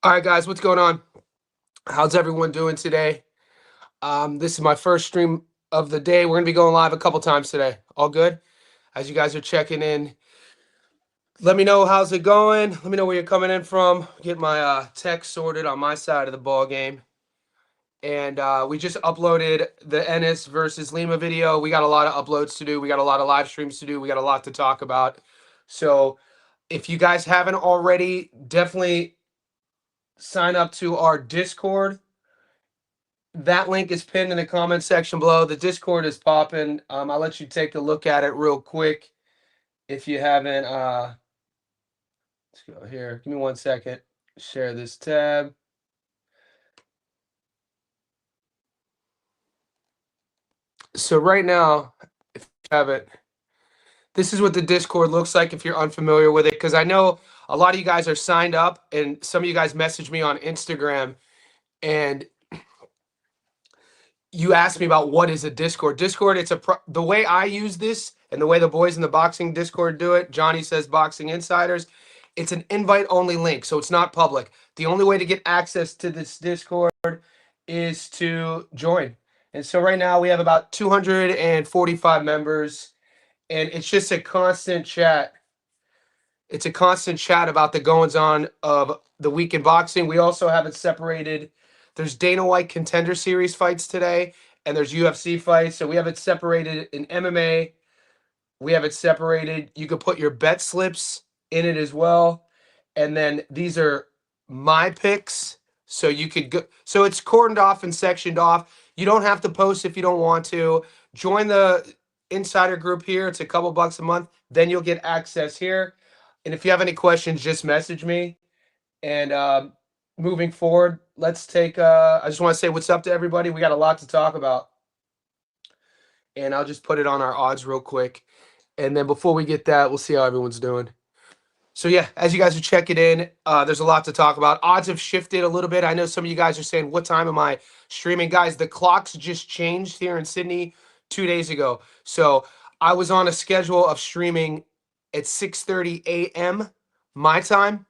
All right, guys, what's going on? How's everyone doing today? This is my first stream of the day. We're gonna be going live a couple times today. All good? As you guys are checking in, let me know how's it going. Let me know where you're coming in from. Get my tech sorted on my side of the ball game. And we just uploaded the Ennis versus Lima video. We got a lot of uploads to do. We got a lot of live streams to do. We got a lot to talk about. So if you guys haven't already, definitely sign up to our Discord. That link is pinned in the comment section below. The Discord is popping. I'll let you take a look at it real quick if you haven't. Let's go here. Give me 1 second. Share this tab. So right now, if you haven't, this is what the Discord looks like if you're unfamiliar with it. Because I know a lot of you guys are signed up, and some of you guys message me on Instagram, and you asked me about what is a Discord. Discord, the way I use this and the way the boys in the boxing Discord do it. Johnny says Boxing Insiders. It's an invite only link, so it's not public. The only way to get access to this Discord is to join. And so right now we have about 245 members, and it's just a constant chat. It's a constant chat about the goings on of the week in boxing. We also have it separated. There's Dana White Contender Series fights today, and there's UFC fights. So we have it separated in MMA. We have it separated. You could put your bet slips in it as well. And then these are my picks. So you could go. So it's cordoned off and sectioned off. You don't have to post if you don't want to. Join the insider group here. It's a couple bucks a month. Then you'll get access here. And if you have any questions, just message me. And moving forward, let's take. I just want to say what's up to everybody. We got a lot to talk about. And I'll just put it on our odds real quick. And then before we get that, we'll see how everyone's doing. So yeah, as you guys are checking in, there's a lot to talk about. Odds have shifted a little bit. I know some of you guys are saying, what time am I streaming? Guys, the clocks just changed here in Sydney 2 days ago. So I was on a schedule of streaming at 6:30 a.m. my time.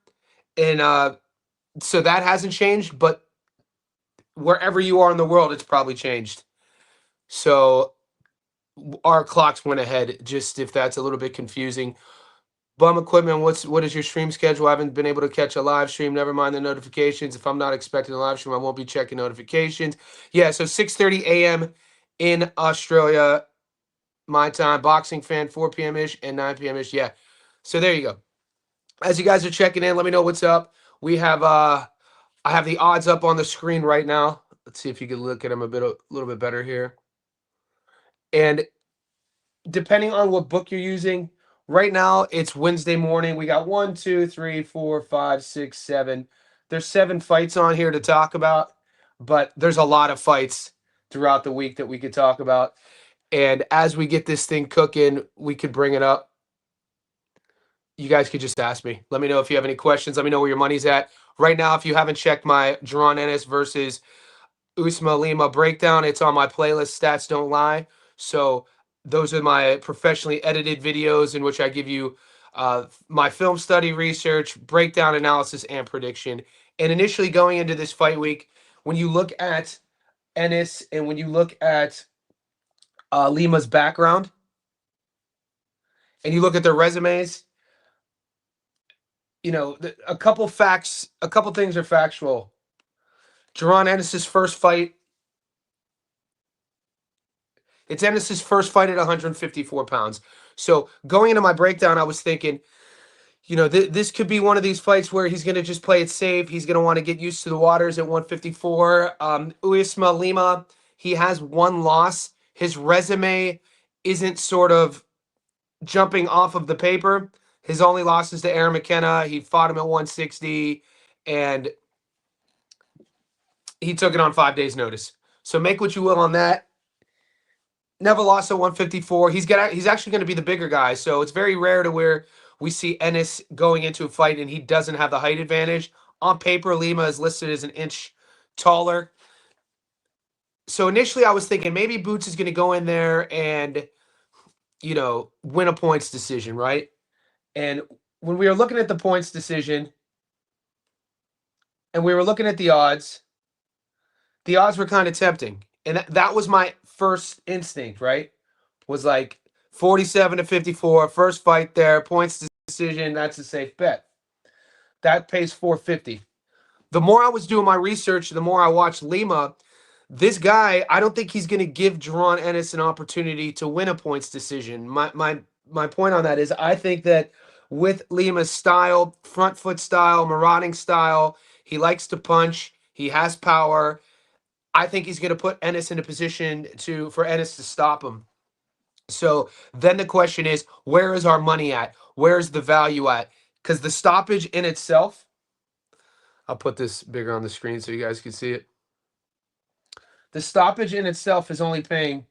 And so that hasn't changed, but wherever you are in the world, it's probably changed. So our clocks went ahead, just if that's a little bit confusing. Bum Equipment, what is your stream schedule? I haven't been able to catch a live stream. Never mind the notifications. If I'm not expecting a live stream, I won't be checking notifications. Yeah, so 6:30 a.m. in Australia, my time. Boxing fan, 4 p.m. ish and 9 p.m. ish. Yeah. So there you go. As you guys are checking in, let me know what's up. We have I have the odds up on the screen right now. Let's see if you can look at them a little bit better here. And depending on what book you're using, right now it's Wednesday morning. We got 1, 2, 3, 4, 5, 6, 7. There's 7 fights on here to talk about, but there's a lot of fights throughout the week that we could talk about. And as we get this thing cooking, we could bring it up. You guys could just ask me. Let me know if you have any questions. Let me know where your money's at. Right now, if you haven't checked my Jaron Ennis versus Uisma Lima breakdown, it's on my playlist, Stats Don't Lie. So those are my professionally edited videos in which I give you my film study, research, breakdown, analysis, and prediction. And initially going into this fight week, when you look at Ennis and when you look at Lima's background and you look at their resumes, you know, a couple things are factual. Jaron Ennis's first fight, it's Ennis's first fight at 154 pounds. So going into my breakdown, I was thinking, you know, this could be one of these fights where he's going to just play it safe. He's going to want to get used to the waters at 154. Uisma Lima, he has one loss. His resume isn't sort of jumping off of the paper. His only loss is to Aaron McKenna. He fought him at 160, and he took it on 5 days' notice. So make what you will on that. Never lost at 154. He's actually going to be the bigger guy. So it's very rare to where we see Ennis going into a fight and he doesn't have the height advantage. On paper, Lima is listed as an inch taller. So initially I was thinking maybe Boots is going to go in there and, you know, win a points decision, right? And when we were looking at the points decision, and we were looking at the odds were kind of tempting. And that was my first instinct, right? Was like 47 to 54, first fight there, points decision, that's a safe bet. That pays 450. The more I was doing my research, the more I watched Lima. This guy, I don't think he's going to give Jaron Ennis an opportunity to win a points decision. My point on that is I think that with Lima's style, front foot style, marauding style, he likes to punch, he has power. I think he's going to put Ennis in a position for Ennis to stop him. So then the question is, where is our money at? Where's the value at? Because the stoppage in itself, I'll put this bigger on the screen so you guys can see it. The stoppage in itself is only paying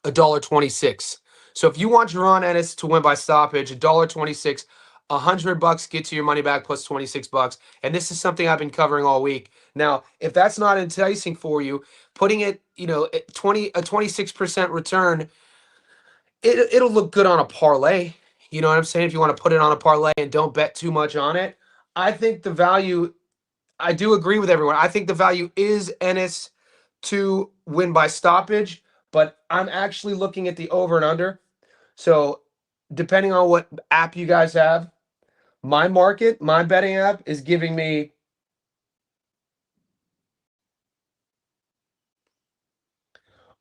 $1.26. So if you want Jaron Ennis to win by stoppage, $1.26, $100 gets you your money back plus $26. And this is something I've been covering all week. Now, if that's not enticing for you, putting it, at 26% return, it'll look good on a parlay. You know what I'm saying? If you want to put it on a parlay and don't bet too much on it, I think the value. I do agree with everyone. I think the value is Ennis to win by stoppage, but I'm actually looking at the over and under. So, depending on what app you guys have, my betting app is giving me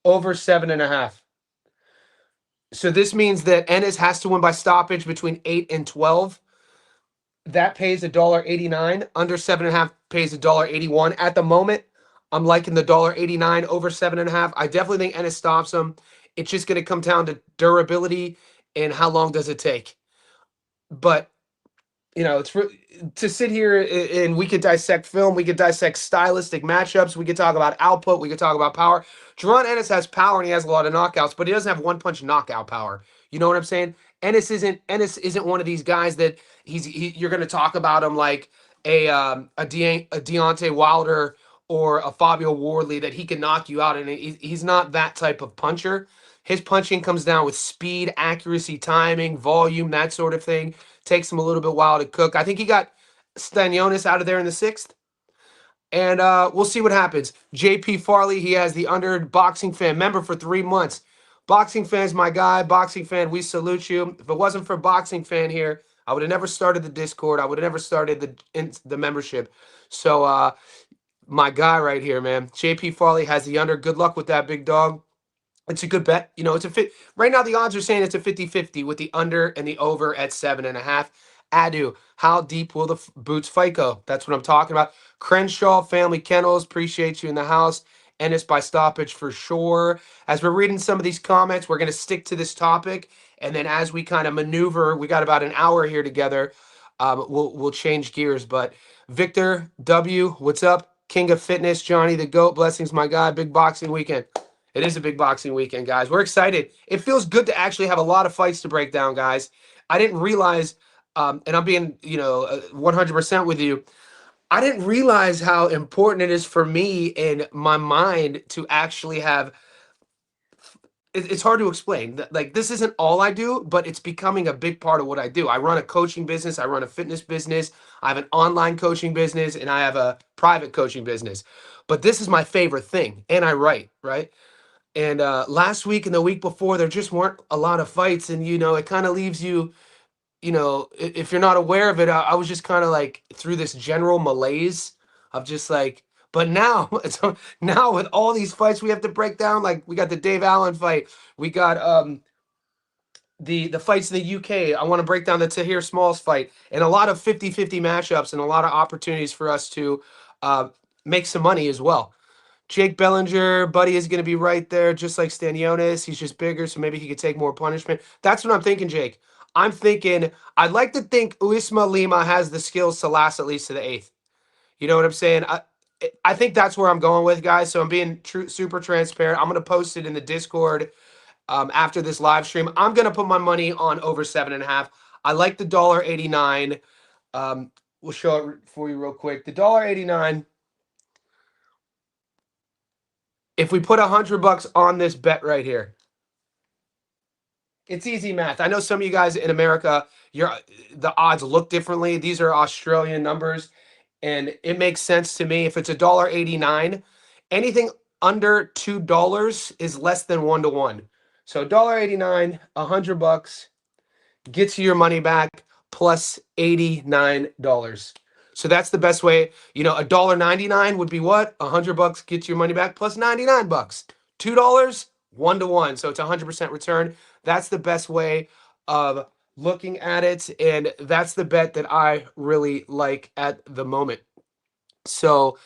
over 7.5. So this means that Ennis has to win by stoppage between 8 and 12. That pays $1.89. Under 7.5 pays $1.81. At the moment, I'm liking the $1.89 over 7.5. I definitely think Ennis stops him. It's just going to come down to durability and how long does it take. But to sit here and we could dissect film, we could dissect stylistic matchups, we could talk about output, we could talk about power. Jaron Ennis has power and he has a lot of knockouts, but he doesn't have one punch knockout power. You know what I'm saying? Ennis isn't one of these guys that you're going to talk about him like a Deontay Wilder or a Fabio Wardley that he can knock you out, and he's not that type of puncher. His punching comes down with speed, accuracy, timing, volume, that sort of thing. Takes him a little bit while to cook. I think he got Stanionis out of there in the 6th. And we'll see what happens. JP Farley, he has the under Boxing Fan member for 3 months. Boxing Fan's my guy. Boxing Fan, we salute you. If it wasn't for Boxing Fan here, I would have never started the Discord. I would have never started the membership. So my guy right here, man. JP Farley has the under. Good luck with that, big dog. It's a good bet. It's a fit. Right now, the odds are saying it's a 50-50 with the under and the over at 7.5. Adu, how deep will the boots fight go? That's what I'm talking about. Crenshaw, Family Kennels, appreciate you in the house. Ennis by stoppage for sure. As we're reading some of these comments, we're going to stick to this topic. And then as we kind of maneuver, we got about an hour here together. We'll change gears. But Victor W, what's up? King of Fitness, Johnny the Goat, blessings, my guy. Big boxing weekend. It is a big boxing weekend, guys. We're excited. It feels good to actually have a lot of fights to break down, guys. I didn't realize, and I'm being, 100% with you. I didn't realize how important it is for me in my mind to actually have. It's hard to explain. Like, this isn't all I do, but it's becoming a big part of what I do. I run a coaching business. I run a fitness business. I have an online coaching business, and I have a private coaching business. But this is my favorite thing, and I write, right? And last week and the week before, there just weren't a lot of fights. And, it kind of leaves you, if you're not aware of it, I was just kind of like through this general malaise of just like, but now, now with all these fights we have to break down, like we got the Dave Allen fight. We got the fights in the UK. I want to break down the Tahir Smalls fight and a lot of 50-50 matchups and a lot of opportunities for us to make some money as well. Jake Bellinger, buddy, is going to be right there, just like Stanionis. He's just bigger, so maybe he could take more punishment. That's what I'm thinking, Jake. I'm thinking, I'd like to think Uisma Lima has the skills to last at least to the 8th. You know what I'm saying? I think that's where I'm going with, guys. So I'm being super transparent. I'm going to post it in the Discord after this live stream. I'm going to put my money on over 7.5. I like the $1.89. We'll show it for you real quick. The $1.89. If we put $100 on this bet right here, it's easy math. I know some of you guys in America, the odds look differently. These are Australian numbers. and it makes sense to me. If it's $1.89, anything under $2 is less than 1-to-1. So $1.89, $100 gets you your money back plus $89. So that's the best way. You know, $1.99 would be what? $100 gets your money back plus $99. $2, 1-to-1. So it's 100% return. That's the best way of looking at it, and that's the bet that I really like at the moment. So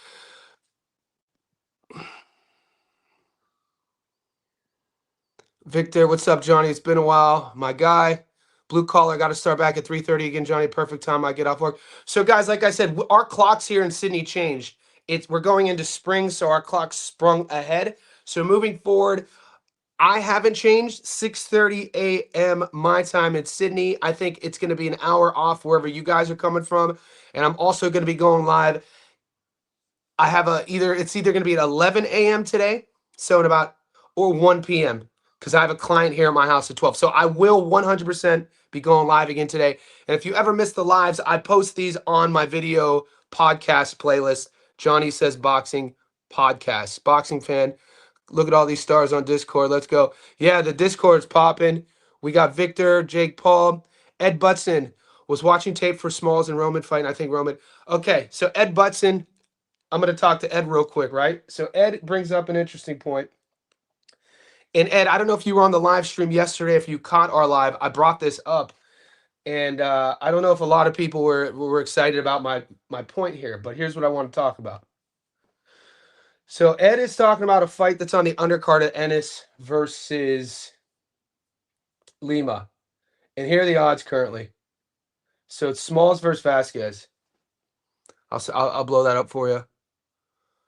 Victor, what's up, Johnny? It's been a while, my guy. Blue collar, got to start back at 3:30 again, Johnny. Perfect time I get off work. So, guys, like I said, our clocks here in Sydney changed. We're going into spring, so our clocks sprung ahead. So moving forward, I haven't changed. 6:30 a.m. my time in Sydney. I think it's going to be an hour off wherever you guys are coming from, and I'm also going to be going live. I have it's either going to be at 11 a.m. today, so in about, or 1 p.m. because I have a client here at my house at 12. So I will 100% be going live again today. And if you ever miss the lives, I post these on my video podcast playlist. Johnny Says Boxing podcast. Boxing fan, look at all these stars on Discord. Let's go. Yeah, the Discord's popping. We got Victor, Jake Paul, Ed Butson was watching tape for Smalls and Roman fight. And I think Roman. Okay, so Ed Butson. I'm going to talk to Ed real quick, right? So Ed brings up an interesting point. And Ed, I don't know if you were on the live stream yesterday, if you caught our live. I brought this up, and I don't know if a lot of people were excited about my point here, but here's what I want to talk about. So Ed is talking about a fight that's on the undercard of Ennis versus Lima, and here are the odds currently. So it's Smalls versus Vasquez. I'll blow that up for you.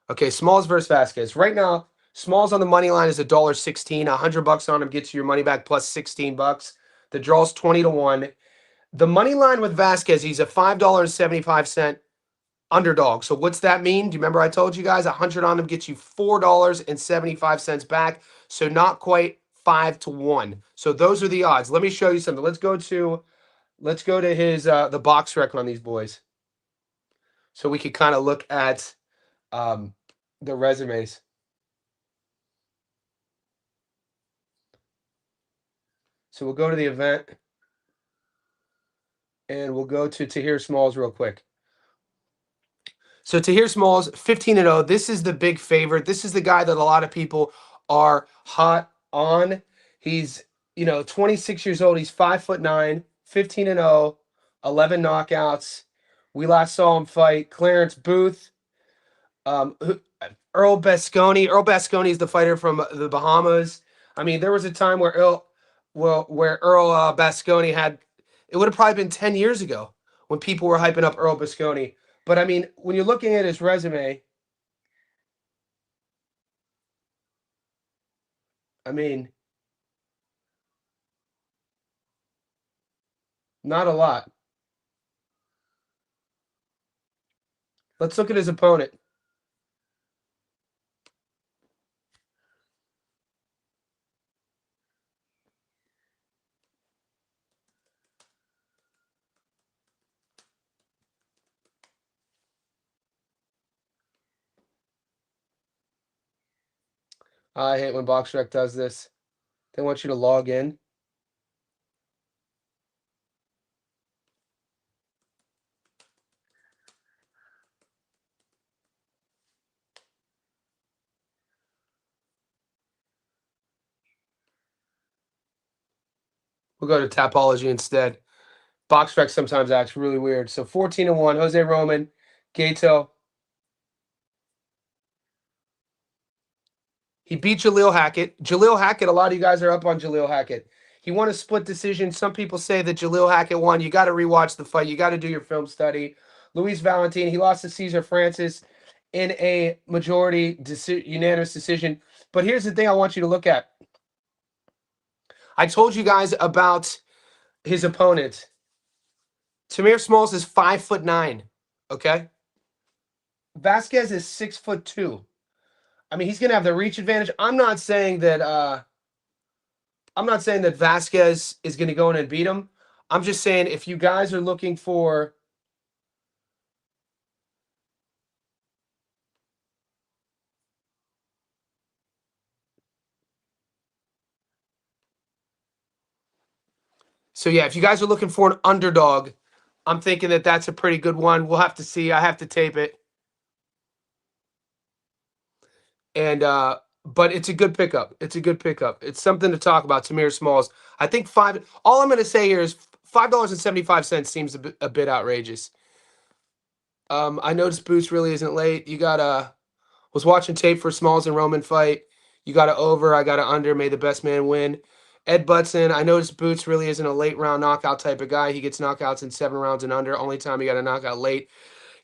Okay, Smalls versus Vasquez. Right now, Smalls on the money line is $1.16. $100 on him gets you your money back plus $16. The draw's 20-1. The money line with Vasquez, he's a $5.75 underdog. So what's that mean? Do you remember I told you guys 100 on him gets you $4.75 back? So not quite 5-1. So those are the odds. Let me show you something. Let's go to his the box rec on these boys, so we could kind of look at the resumes. So we'll go to the event, and we'll go to Tahir Smalls real quick. So Tahir Smalls, 15-0. This is the big favorite. This is the guy that a lot of people are hot on. He's, 26 years old. He's 5'9", 15-0, 11 knockouts. We last saw him fight Clarence Booth. Earl Basconi. Earl Basconi is the fighter from the Bahamas. I mean, there was a time where Earl Basconi had, it would have probably been 10 years ago when people were hyping up Earl Basconi. But I mean, when you're looking at his resume, I mean, not a lot. Let's look at his opponent. I hate when BoxRec does this. They want you to log in. We'll go to Tapology instead. BoxRec sometimes acts really weird. So 14-1, Jose Roman, Gato. He beat Jaleel Hackett. Jaleel Hackett, a lot of you guys are up on Jaleel Hackett. He won a split decision. Some people say that Jaleel Hackett won. You got to rewatch the fight. You got to do your film study. Luis Valentin, he lost to Cesar Francis in a majority unanimous decision. But here's the thing I want you to look at. I told you guys about his opponent. Tamir Smalls is 5'9", okay? Vasquez is 6'2". I mean, he's going to have the reach advantage. I'm not saying that Vasquez is going to go in and beat him. I'm just saying if you guys are looking for So yeah, if you guys are looking for an underdog, I'm thinking that that's a pretty good one. We'll have to see. I have to tape it. And but it's a good pickup. It's a good pickup. It's something to talk about. Tamir Smalls. I think five. All I'm going to say here is $5.75 seems a bit outrageous. I noticed Boots really isn't late. You got was watching tape for Smalls and Roman fight. You got a over. I got a under. May the best man win. Ed Butson. I noticed Boots really isn't a late round knockout type of guy. He gets knockouts in 7 rounds and under. Only time he got a knockout late.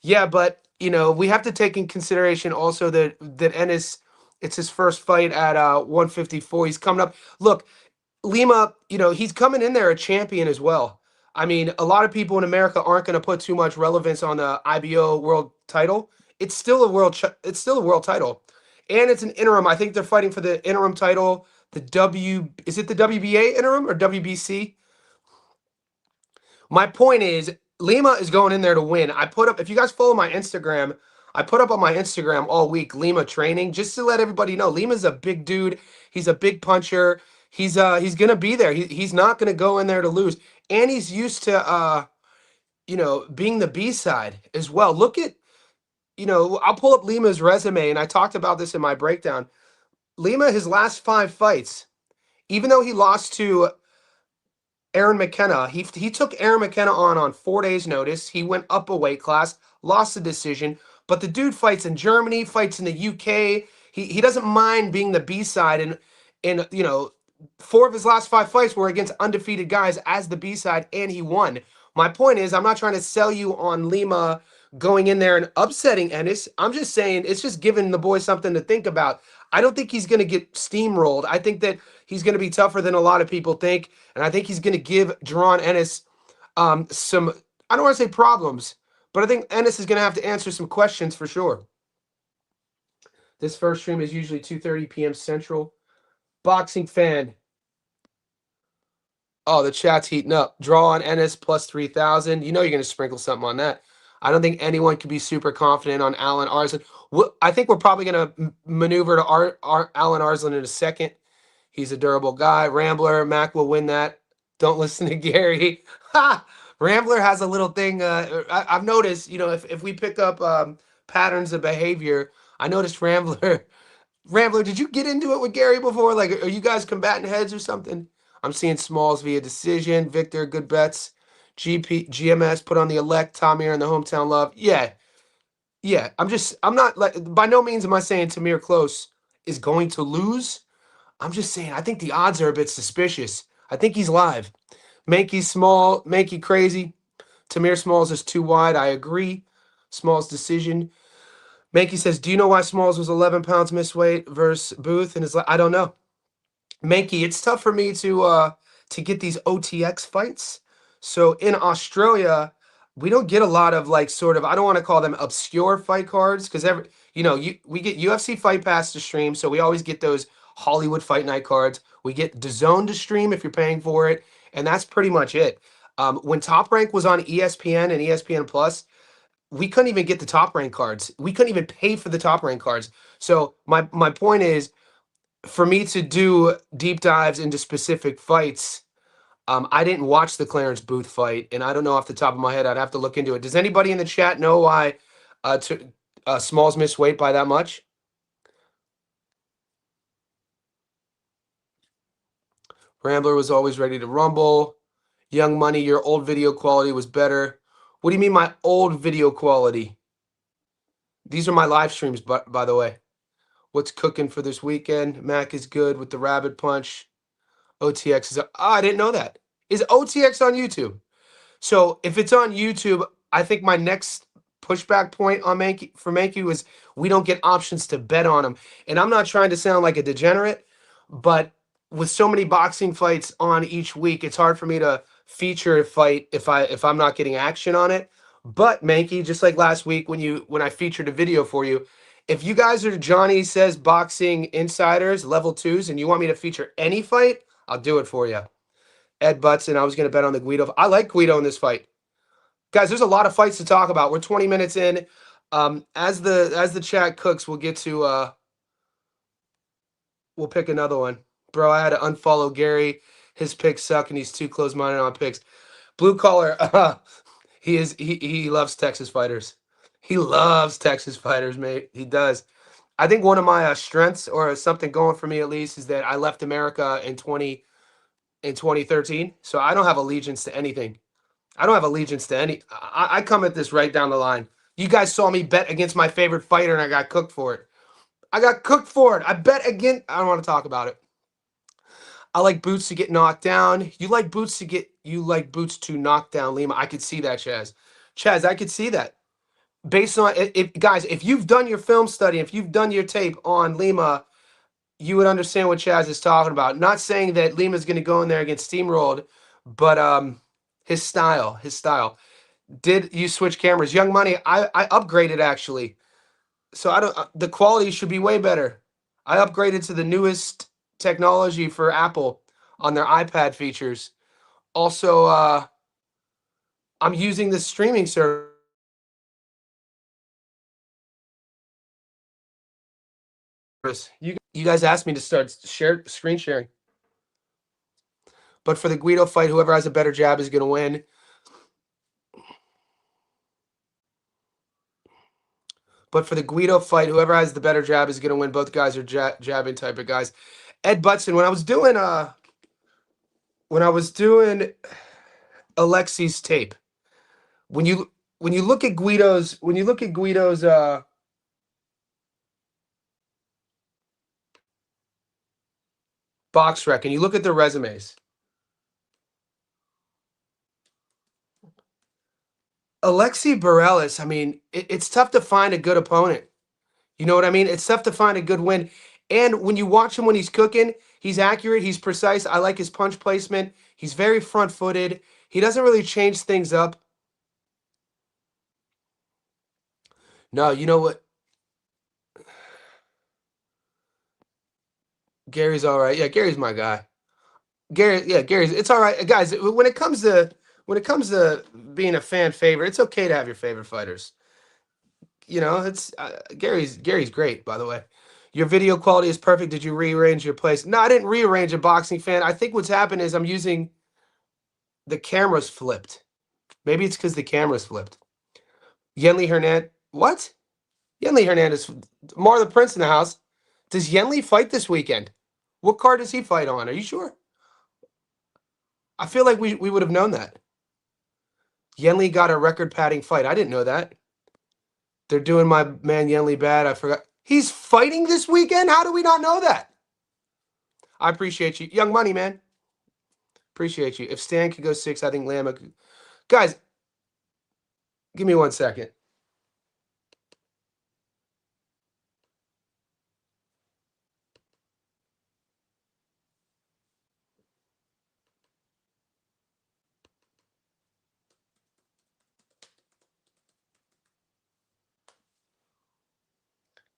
Yeah, but we have to take in consideration also that Ennis, it's his first fight at 154. He's coming up. Look, Lima, he's coming in there a champion as well. I mean, a lot of people in America aren't going to put too much relevance on the IBO world title. It's still it's still a world title. And it's an interim. I think they're fighting for the interim title. Is it the WBA interim or WBC? My point is, Lima is going in there to win. I put up, if you guys follow my Instagram, I put up on my Instagram all week Lima training just to let everybody know Lima's a big dude. He's a big puncher. He's gonna be there. He's not gonna go in there to lose. And he's used to being the B side as well. Look at, I'll pull up Lima's resume, and I talked about this in my breakdown. Lima, his last 5 fights, even though he lost to Aaron McKenna. He took Aaron McKenna on 4 days' notice. He went up a weight class, lost the decision. But the dude fights in Germany, fights in the UK. He doesn't mind being the B side, and 4 of his last 5 fights were against undefeated guys as the B side, and he won. My point is, I'm not trying to sell you on Lima going in there and upsetting Ennis. I'm just saying it's just giving the boy something to think about. I don't think he's going to get steamrolled. I think that he's going to be tougher than a lot of people think, and I think he's going to give Jaron Ennis some, I don't want to say problems, but I think Ennis is going to have to answer some questions for sure. This first stream is usually 2:30 p.m. Central. Boxing fan. Oh, the chat's heating up. Draw on Ennis plus 3,000. You know you're going to sprinkle something on that. I don't think anyone can be super confident on Alan Arslan. I think we're probably going to maneuver to Alan Arslan in a second. He's a durable guy. Rambler, Mac will win that. Don't listen to Gary. Ha! Rambler has a little thing. I've noticed, if we pick up patterns of behavior, I noticed Rambler. Rambler, did you get into it with Gary before? Like, are you guys combating heads or something? I'm seeing Smalls via decision. Victor, good bets. GMS put on the elect. Tamir in the hometown love. Yeah. Yeah. I'm not like, by no means am I saying Tamir Close is going to lose. I'm just saying, I think the odds are a bit suspicious. I think he's live. Mankey's small, Mankey crazy. Tamir Smalls is too wide. I agree. Smalls decision. Mankey says, do you know why Smalls was 11 pounds misweight versus Booth? And I don't know. Mankey, it's tough for me to get these OTX fights. So in Australia, we don't get a lot of I don't want to call them obscure fight cards because we get UFC Fight Pass to stream, so we always get those Hollywood Fight Night cards. We get DAZN to stream if you're paying for it, and that's pretty much it. When Top Rank was on ESPN and ESPN Plus, we couldn't even get the Top Rank cards. We couldn't even pay for the Top Rank cards. So my point is, for me to do deep dives into specific fights, I didn't watch the Clarence Booth fight, and I don't know off the top of my head. I'd have to look into it. Does anybody in the chat know why Smalls missed weight by that much? Rambler was always ready to rumble. Young Money, your old video quality was better. What do you mean my old video quality? These are my live streams, by the way. What's cooking for this weekend? Mac is good with the rabbit punch. OTX is I didn't know that. Is OTX on YouTube? So if it's on YouTube, I think my next pushback point on Mankey was we don't get options to bet on him. And I'm not trying to sound like a degenerate, but with so many boxing fights on each week, it's hard for me to feature a fight if I'm not getting action on it. But Mankey, just like last week when I featured a video for you, if you guys are Johnny Says Boxing Insiders, level 2s, and you want me to feature any fight, I'll do it for you. Ed Butson, I was going to bet on the Guido. I like Guido in this fight. Guys, there's a lot of fights to talk about. We're 20 minutes in. As the chat cooks, we'll get to we'll pick another one. Bro, I had to unfollow Gary. his picks suck and he's too close-minded on picks. Blue collar, he loves Texas fighters. He loves Texas fighters, mate. He does. I think one of my strengths, or something going for me at least, is that I left America in 2013. So I don't have allegiance to anything. I don't have allegiance to any. I come at this right down the line. You guys saw me bet against my favorite fighter, and I got cooked for it. I got cooked for it. I bet again. I don't want to talk about it. I like Boots to get knocked down. You like Boots to knock down Lima. I could see that, Chaz. Chaz, I could see that. Based on if guys, if you've done your film study, if you've done your tape on Lima, you would understand what Chaz is talking about. Not saying that Lima's going to go in there and get steamrolled, but his style. Did you switch cameras? Young Money, I upgraded actually. So I don't the quality should be way better. I upgraded to the newest technology for Apple on their iPad features. Also, I'm using the streaming service. You guys asked me to start screen sharing. But for the Guido fight, whoever has a better jab is going to win. But for the Guido fight, whoever has the better jab is going to win. Both guys are jabbing type of guys. Ed Butson, when I was doing Alexi's tape, when you look at Guido's box rec and you look at their resumes, Alexi Bareilles, I mean, it's tough to find a good opponent. You know what I mean? It's tough to find a good win. And when you watch him when he's cooking, he's accurate, he's precise. I like his punch placement. He's very front-footed. He doesn't really change things up. No, you know what? Gary's all right. Yeah, Gary's my guy. Gary's it's all right. Guys, when it comes to being a fan favorite, it's okay to have your favorite fighters. You know, it's Gary's great, by the way. Your video quality is perfect. Did you rearrange your place? No, I didn't rearrange a boxing fan. I think what's happened is I'm using the cameras flipped. Maybe it's because the camera's flipped. Yenli Hernandez. What? Yenli Hernandez. Mar the Prince in the house. Does Yenli fight this weekend? What card does he fight on? Are you sure? I feel like we would have known that. Yenli got a record-padding fight. I didn't know that. They're doing my man Yenli bad. I forgot. He's fighting this weekend? How do we not know that? I appreciate you. Young Money, man. Appreciate you. If Stan could go 6, I think Lama could. Guys, give me 1 second.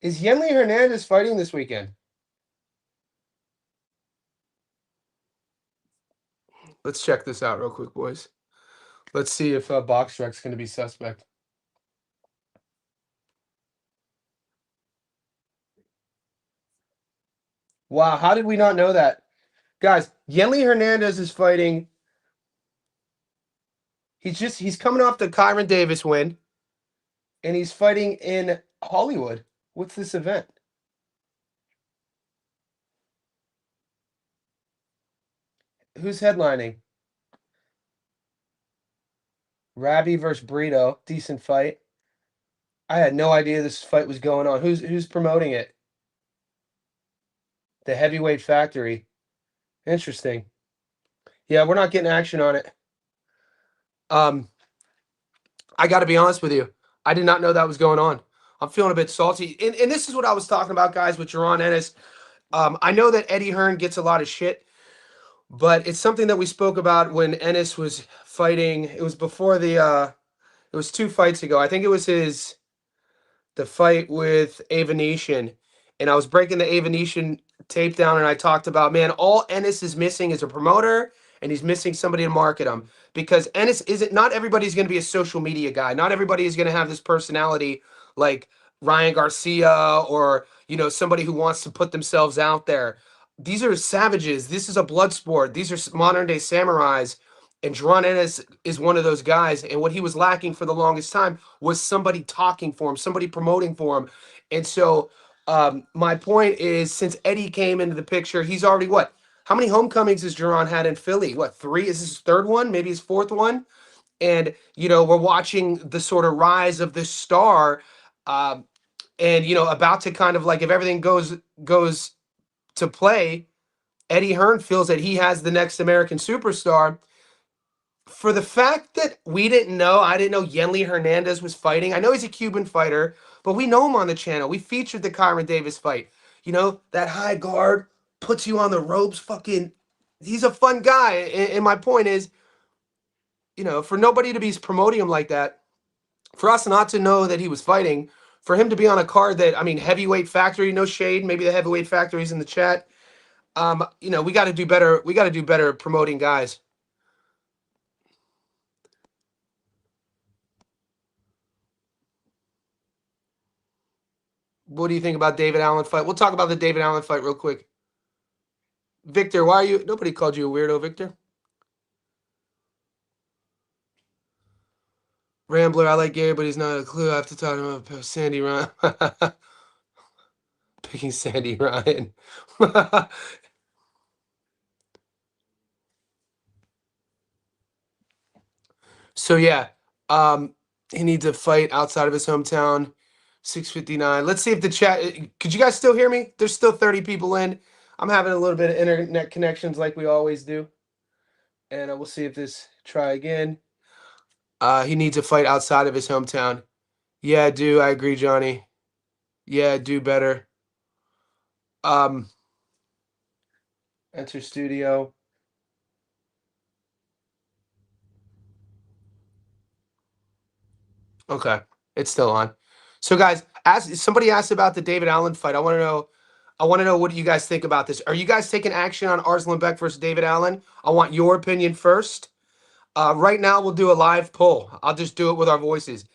Is Yenli Hernandez fighting this weekend? Let's check this out real quick, boys. Let's see if BoxRec's going to be suspect. Wow, how did we not know that? Guys, Yenli Hernandez is fighting. He's coming off the Kyron Davis win, and he's fighting in Hollywood. What's this event? Who's headlining? Rabi versus Brito. Decent fight. I had no idea this fight was going on. Who's promoting it? The Heavyweight Factory. Interesting. Yeah, we're not getting action on it. I got to be honest with you. I did not know that was going on. I'm feeling a bit salty. And this is what I was talking about, guys, with Jaron Ennis. I know that Eddie Hearn gets a lot of shit, but it's something that we spoke about when Ennis was fighting. It was before it was 2 fights ago. I think it was the fight with Avenetian. And I was breaking the Avenetian tape down, and I talked about, man, all Ennis is missing is a promoter, and he's missing somebody to market him. Because Ennis not everybody's going to be a social media guy. Not everybody is going to have this personality like Ryan Garcia or, somebody who wants to put themselves out there. these are savages. This is a blood sport. These are modern day samurais. And Jaron Ennis is one of those guys. And what he was lacking for the longest time was somebody talking for him, somebody promoting for him. And so my point is, since Eddie came into the picture, he's already what? How many homecomings has Jaron had in Philly? What, 3? Is this his 3rd one? Maybe his 4th one? And, we're watching the sort of rise of this star. And, about to kind of like, if everything goes to play, Eddie Hearn feels that he has the next American superstar. For the fact that I didn't know Yenli Hernandez was fighting. I know he's a Cuban fighter, but we know him on the channel. We featured the Kyron Davis fight. That high guard puts you on the ropes. Fucking, he's a fun guy. And my point is, for nobody to be promoting him like that, for us not to know that he was fighting, for him to be on a card that, Heavyweight Factory, no shade, maybe the Heavyweight Factory's in the chat. We got to do better. We got to do better promoting guys. What do you think about David Allen fight? We'll talk about the David Allen fight real quick. Victor, why are you? Nobody called you a weirdo, Victor. Rambler, I like Gary, but he's not a clue. I have to talk to him about Sandy Ryan. Picking Sandy Ryan. So yeah, he needs a fight outside of his hometown. 6:59. Let's see if the chat. Could you guys still hear me? There's still 30 people in. I'm having a little bit of internet connections like we always do, and we'll see if this try again. He needs a fight outside of his hometown. Yeah, I agree, Johnny. Yeah, do better. Enter studio. Okay, it's still on. So, guys, as somebody asked about the David Allen fight, I want to know what do you guys think about this? Are you guys taking action on Arslan Beck versus David Allen? I want your opinion first. Right now, we'll do a live poll. I'll just do it with our voices.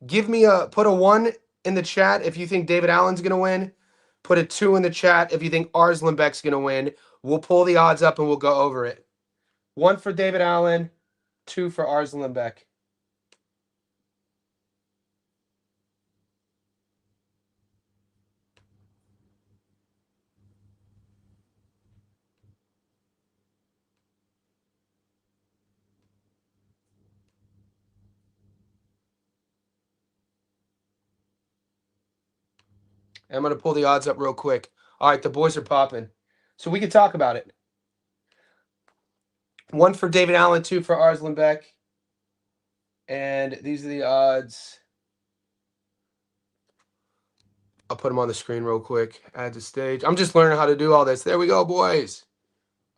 Put a 1 in the chat if you think David Allen's gonna win. Put a 2 in the chat if you think Arslan Beck's gonna win. We'll pull the odds up and we'll go over it. 1 for David Allen, 2 for Arslan Beck. I'm going to pull the odds up real quick. All right, the boys are popping. So we can talk about it. 1 for David Allen, 2 for Arslan Beck. And these are the odds. I'll put them on the screen real quick. Add to stage. I'm just learning how to do all this. There we go, boys.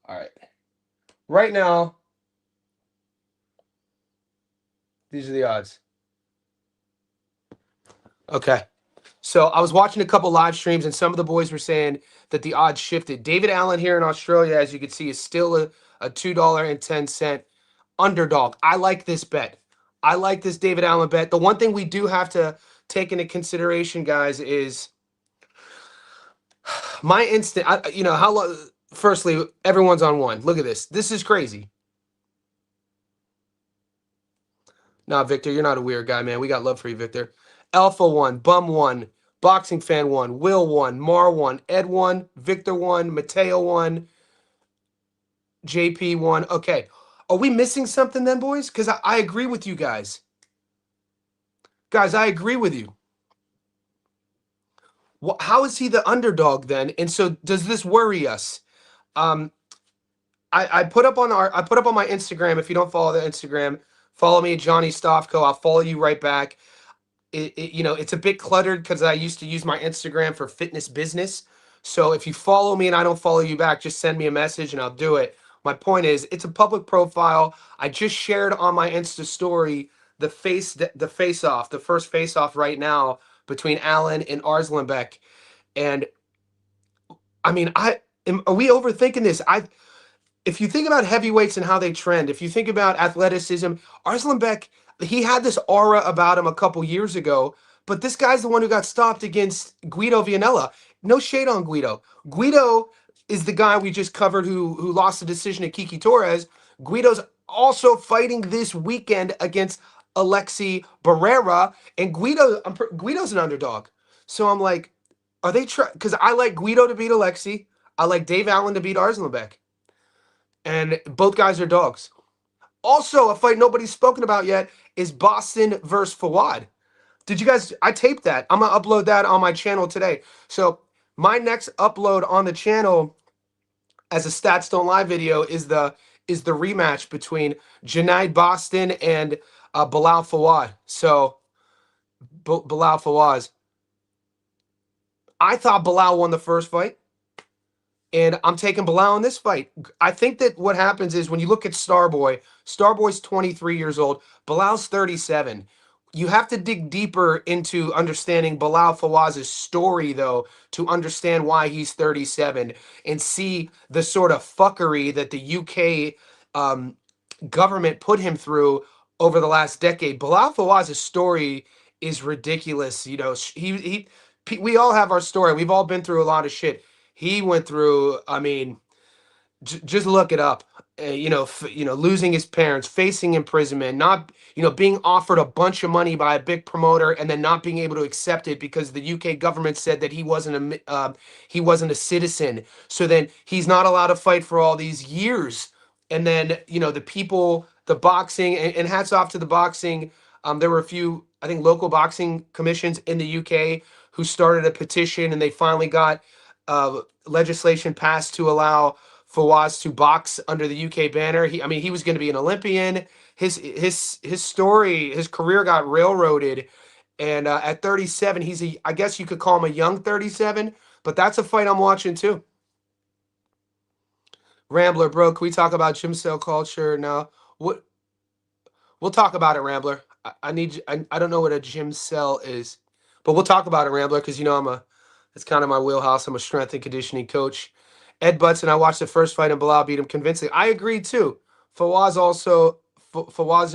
All right. Right now, these are the odds. Okay. So I was watching a couple live streams, and some of the boys were saying that the odds shifted. David Allen here in Australia, as you can see, is still a $2.10 underdog. I like this bet. I like this David Allen bet. The one thing we do have to take into consideration, guys, is my instinct. Firstly, everyone's on 1. Look at this. This is crazy. Nah, Victor, you're not a weird guy, man. We got love for you, Victor. Alpha 1, Bum 1, Boxing Fan 1, Will 1, Mar 1, Ed 1, Victor 1, Mateo 1, JP 1. Okay. Are we missing something then, boys? Because I agree with you guys. Guys, I agree with you. How is he the underdog then? And so does this worry us? I put up on my Instagram. If you don't follow the Instagram, follow me, Johnny Stofko. I'll follow you right back. It's a bit cluttered because I used to use my Instagram for fitness business. So if you follow me and I don't follow you back, just send me a message and I'll do it. My point is, it's a public profile. I just shared on my Insta story the face off, the first face off right now between Allen and Arslan Beck. And are we overthinking this? If you think about heavyweights and how they trend, if you think about athleticism, Arslan Beck, he had this aura about him a couple years ago, but this guy's the one who got stopped against Guido Vianella. No shade on Guido. Guido is the guy we just covered who lost the decision to Kiki Torres. Guido's also fighting this weekend against Alexi Barrera, and Guido's an underdog. So I'm like, are they trying? Because I like Guido to beat Alexi. I like Dave Allen to beat Arslanbek, and both guys are dogs. Also, a fight nobody's spoken about yet is Boston versus Fawad. Did you guys? I taped that. I'm gonna upload that on my channel today. So my next upload on the channel as a Stats Don't Lie video is the rematch between Junaid Boston and Bilal Fawad. So Bilal Fawaz. I thought Bilal won the first fight, and I'm taking Bilal in this fight. I think that what happens is when you look at Starboy's 23 years old, Bilal's 37. You have to dig deeper into understanding Bilal Fawaz's story, though, to understand why he's 37 and see the sort of fuckery that the UK government put him through over the last decade. Bilal Fawaz's story is ridiculous. You know, we all have our story. We've all been through a lot of shit. He went through, I mean, just look it up. Losing his parents, facing imprisonment, not, being offered a bunch of money by a big promoter, and then not being able to accept it because the UK government said that he wasn't a citizen. So then he's not allowed to fight for all these years. And then the boxing, and hats off to the boxing. There were a few, I think, local boxing commissions in the UK who started a petition, and they finally got legislation passed to allow Fawaz to box under the UK banner. He was going to be an Olympian. His story, his career got railroaded, and at 37, I guess you could call him a young 37, but that's a fight I'm watching too. Rambler, bro, can we talk about gym cell culture now? What We'll talk about it, Rambler. I need you. I don't know what a gym cell is, but we'll talk about it, Rambler, because it's kind of my wheelhouse. I'm a strength and conditioning coach. Ed Butson, I watched the first fight and Bilal beat him convincingly. I agree too. Fawaz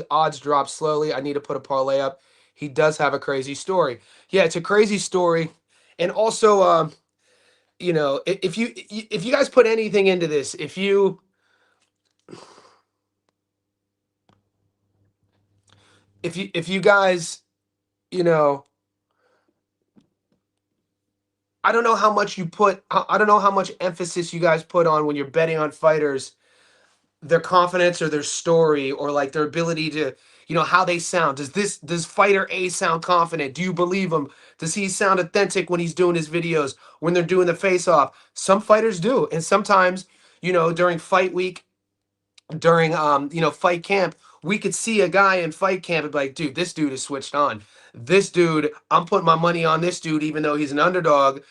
odds drop slowly. I need to put a parlay up. He does have a crazy story. Yeah, it's a crazy story, and also, if you guys put anything into this, if you guys, I don't know how much I don't know how much emphasis you guys put on when you're betting on fighters, their confidence or their story, or like their ability to, how they sound. Does fighter A sound confident? Do you believe him? Does he sound authentic when he's doing his videos, when they're doing the face off? Some fighters do. And sometimes, during fight week, during fight camp, we could see a guy in fight camp and be like, dude, this dude is switched on. This dude, I'm putting my money on this dude, even though he's an underdog,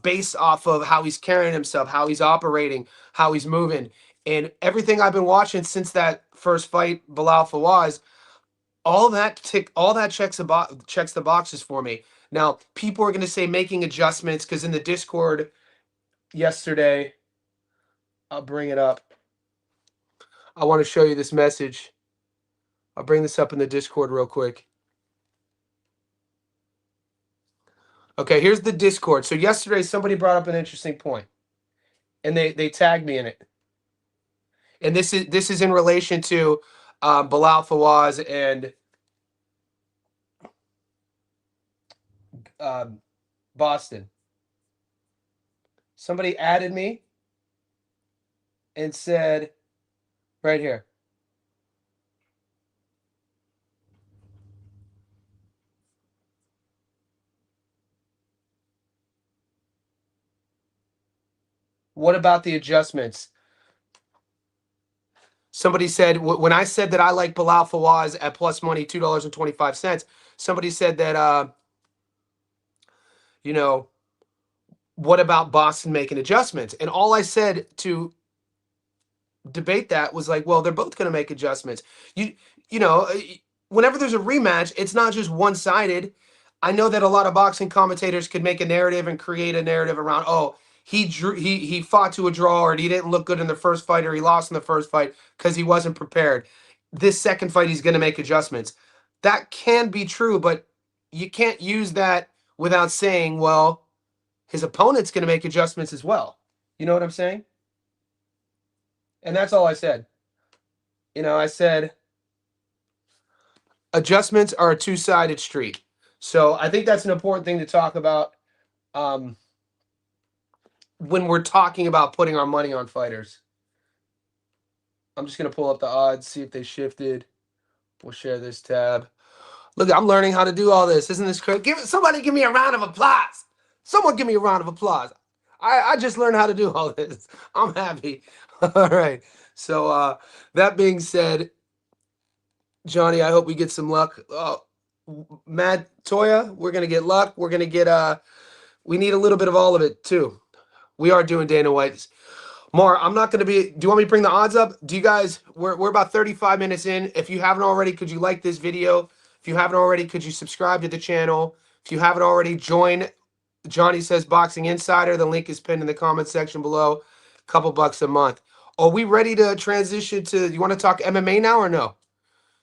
based off of how he's carrying himself, how he's operating, how he's moving. And everything I've been watching since that first fight, Bilal Fawaz, all that checks the boxes for me. Now, people are going to say making adjustments, because in the Discord yesterday, I'll bring it up. I want to show you this message. I'll bring this up in the Discord real quick. Okay, here's the Discord. So yesterday, somebody brought up an interesting point, and they tagged me in it. And this is in relation to Bilal Fawaz and Boston. Somebody added me and said, right here, what about the adjustments? Somebody said, when I said that I like Bilal Fawaz at plus money, $2.25, somebody said that, what about Boston making adjustments? And all I said to debate that was like, well, they're both going to make adjustments. Whenever there's a rematch, it's not just one-sided. I know that a lot of boxing commentators could make a narrative and create a narrative around, oh, he fought to a draw, or he didn't look good in the first fight, or he lost in the first fight because he wasn't prepared. This second fight, he's going to make adjustments. That can be true, but you can't use that without saying, well, his opponent's going to make adjustments as well. You know what I'm saying? And that's all I said. I said adjustments are a two-sided street. So I think that's an important thing to talk about um, when we're talking about putting our money on fighters. I'm just going to pull up the odds, see if they shifted. We'll share this tab. Look, I'm learning how to do all this. Isn't this crazy? Somebody give me a round of applause. Someone give me a round of applause. I just learned how to do all this. I'm happy. All right. So that being said, Johnny, I hope we get some luck. Matt Toya, we're gonna get luck. We're gonna get we need a little bit of all of it too. We are doing Dana White's. Mar, I'm not gonna be. Do you want me to bring the odds up? Do you guys? We're about 35 minutes in. If you haven't already, could you like this video? If you haven't already, could you subscribe to the channel? If you haven't already, join Johnny Says Boxing Insider. The link is pinned in the comment section below. Couple bucks a month. Are we ready to transition to? You want to talk MMA now or no?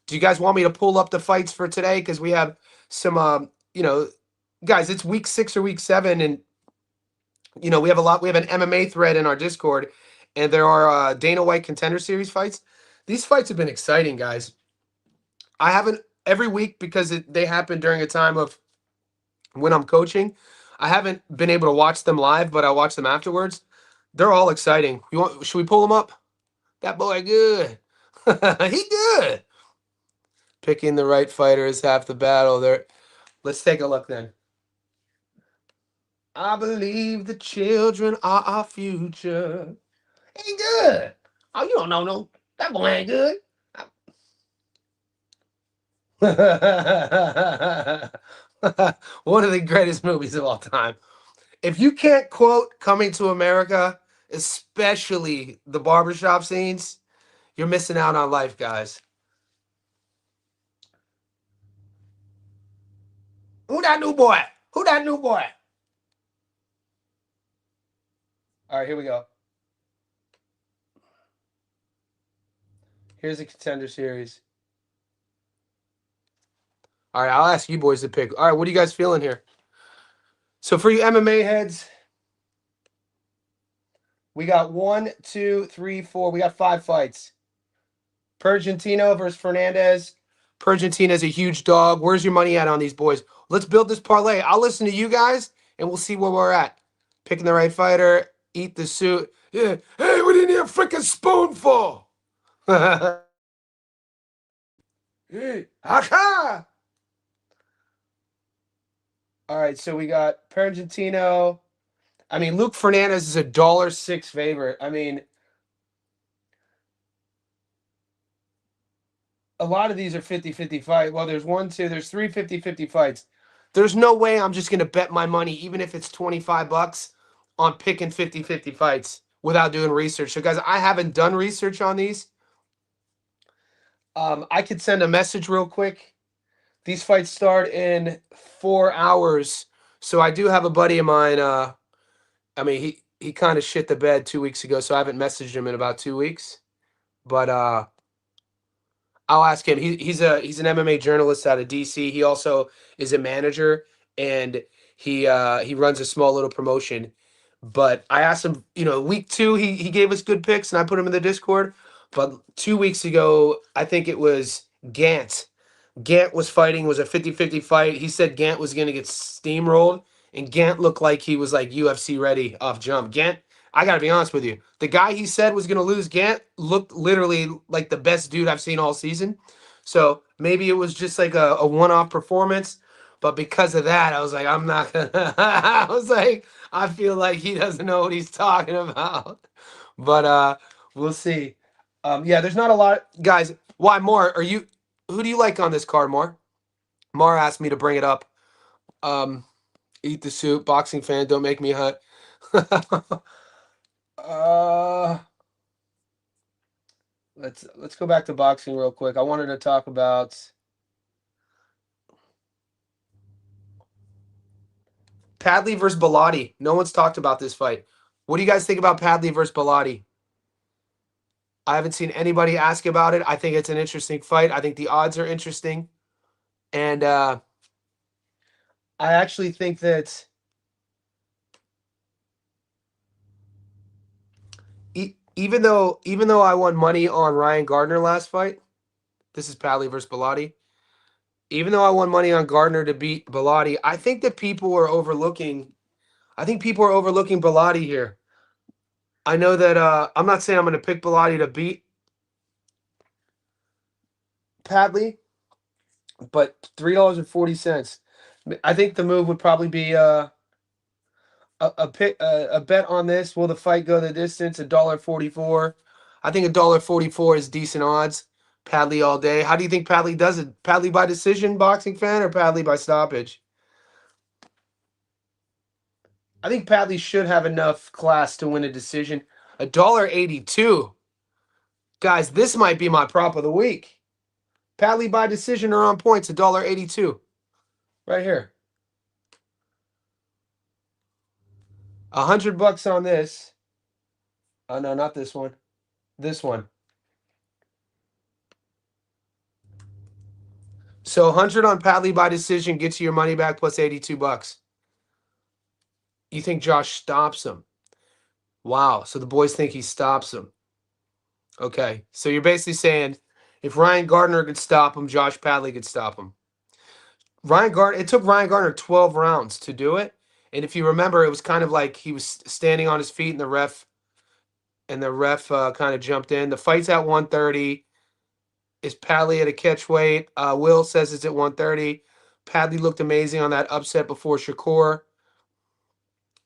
Do you guys want me to pull up the fights for today? Because we have some, guys, it's week 6 or week 7, and we have a lot. We have an MMA thread in our Discord, and there are Dana White Contender Series fights. These fights have been exciting, guys. I haven't every week because they happen during a time of when I'm coaching. I haven't been able to watch them live, but I watch them afterwards. They're all exciting. Should we pull them up? That boy good. He good. Picking the right fighter is half the battle. Let's take a look then. I believe the children are our future. Ain't good. Oh, you don't know no. That boy ain't good. One of the greatest movies of all time. If you can't quote Coming to America, especially the barbershop scenes, you're missing out on life, guys. Who that new boy? Who that new boy? All right, here we go. Here's the Contender Series. All right, I'll ask you boys to pick. All right, what are you guys feeling here? So for you MMA heads, we got 1, 2, 3, 4. We got 5 fights. Pergentino versus Fernandez. Pergentino's a huge dog. Where's your money at on these boys? Let's build this parlay. I'll listen to you guys, and we'll see where we're at. Picking the right fighter. Eat the suit. Yeah. Hey, we didn't need a freaking spoonful. Hey, aha! All right, so we got Pergentino. I mean, Luke Fernandez is a $1.06 favorite. I mean, a lot of these are 50-50 fight. Well, there's 3 50-50 fights. There's no way I'm just going to bet my money, even if it's 25 bucks, on picking 50-50 fights without doing research. So, guys, I haven't done research on these. I could send a message real quick. These fights start in 4 hours. So I do have a buddy of mine. I mean, he kind of shit the bed 2 weeks ago, so I haven't messaged him in about 2 weeks. But I'll ask him. He's an MMA journalist out of DC. He also is a manager, and he runs a small little promotion. But I asked him, week 2 he gave us good picks, and I put him in the Discord. But 2 weeks ago, I think it was Gant. Gant was fighting, was a 50-50 fight. He said Gant was going to get steamrolled, and Gant looked like he was like UFC ready off jump. Gant, I got to be honest with you. The guy he said was going to lose, Gant, looked literally like the best dude I've seen all season. So maybe it was just like a one-off performance. But because of that, I was like, I'm not going to. I was like, I feel like he doesn't know what he's talking about. But we'll see. Yeah, there's not a lot. Guys, why more? Who do you like on this card, Mar? Mar asked me to bring it up. Eat the soup, boxing fan, don't make me hot. uh, let's go back to boxing real quick. I wanted to talk about Padley versus Bellotti. No one's talked about this fight. What do you guys think about Padley versus Bellotti? I haven't seen anybody ask about it. I think it's an interesting fight. I think the odds are interesting. And I actually think that Even though I won money on Ryan Gardner last fight, this is Padley versus Bellotti. Even though I won money on Gardner to beat Bellotti, I think that people are overlooking. I think people are overlooking Bellotti here. I know that I'm not saying I'm going to pick Bellotti to beat Padley, but $3.40. I think the move would probably be a bet on this. Will the fight go the distance? $1.44. I think $1.44 is decent odds. Padley all day. How do you think Padley does it? Padley by decision, boxing fan, or Padley by stoppage? I think Padley should have enough class to win a decision. $1.82. Guys, this might be my prop of the week. Padley by decision or on points, $1.82. Right here. $100 on this. Oh no, not this one. This one. So 100 on Padley by decision gets you your money back plus $82. You think Josh stops him? Wow. So the boys think he stops him. Okay. So you're basically saying if Ryan Gardner could stop him, Josh Padley could stop him. It took Ryan Gardner 12 rounds to do it. And if you remember, it was kind of like he was standing on his feet and the ref kind of jumped in. The fight's at 130. Is Padley at a catch weight? Will says it's at 130. Padley looked amazing on that upset before Shakur.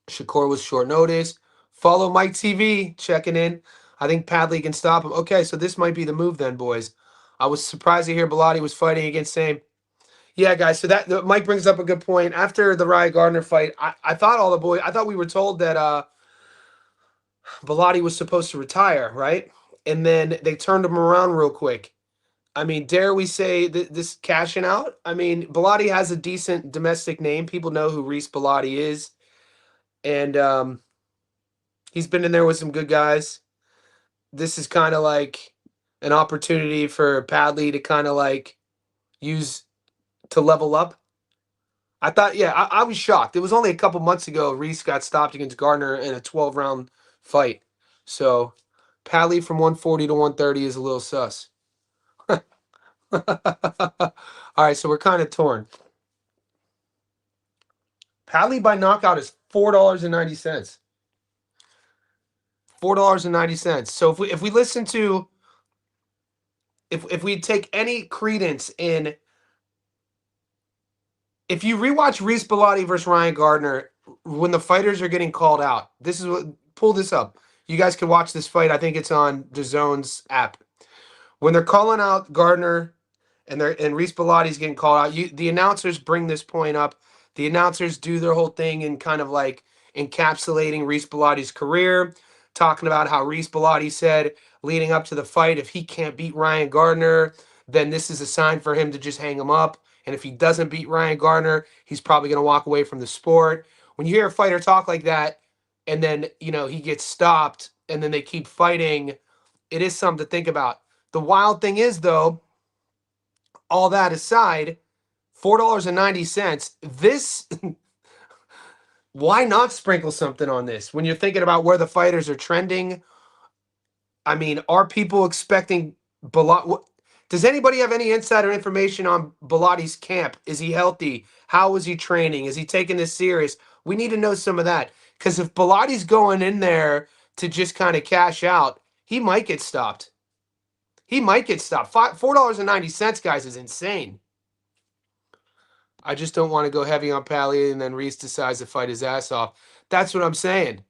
Shakur was short notice. Follow Mike TV checking in. I think Padley can stop him. Okay, so this might be the move then, boys. I was surprised to hear Bellotti was fighting against same. Yeah, guys. So Mike brings up a good point. After the Ryan Gardner fight, I thought we were told that Bellotti was supposed to retire, right? And then they turned him around real quick. I mean, dare we say this cashing out? I mean, Bellotti has a decent domestic name. People know who Reese Bellotti is. And he's been in there with some good guys. This is kind of like an opportunity for Padley to kind of like use to level up. I thought, yeah, I was shocked. It was only a couple months ago Reese got stopped against Gardner in a 12-round fight. So Padley from 140 to 130 is a little sus. All right, so we're kind of torn. Padley by knockout is $4.90. $4.90. So if we listen to if we take any credence in if you rewatch Reese Bellotti versus Ryan Gardner when the fighters are getting called out, this is what pull this up. You guys can watch this fight. I think it's on DAZN's app. When they're calling out Gardner and Reese Bellotti's getting called out, the announcers bring this point up. The announcers do their whole thing in kind of like encapsulating Reese Bellotti's career, talking about how Reese Bellotti said leading up to the fight, if he can't beat Ryan Gardner, then this is a sign for him to just hang him up. And if he doesn't beat Ryan Gardner, he's probably going to walk away from the sport. When you hear a fighter talk like that, and then, he gets stopped, and then they keep fighting, it is something to think about. The wild thing is, though, all that aside, $4.90, this, why not sprinkle something on this? When you're thinking about where the fighters are trending, I mean, are people expecting Bellotti? Does anybody have any insider information on Bellotti's camp? Is he healthy? How is he training? Is he taking this serious? We need to know some of that. Because if Bellotti's going in there to just kind of cash out, he might get stopped. He might get stopped. $4.90, guys, is insane. I just don't want to go heavy on Padley and then Reese decides to fight his ass off. That's what I'm saying.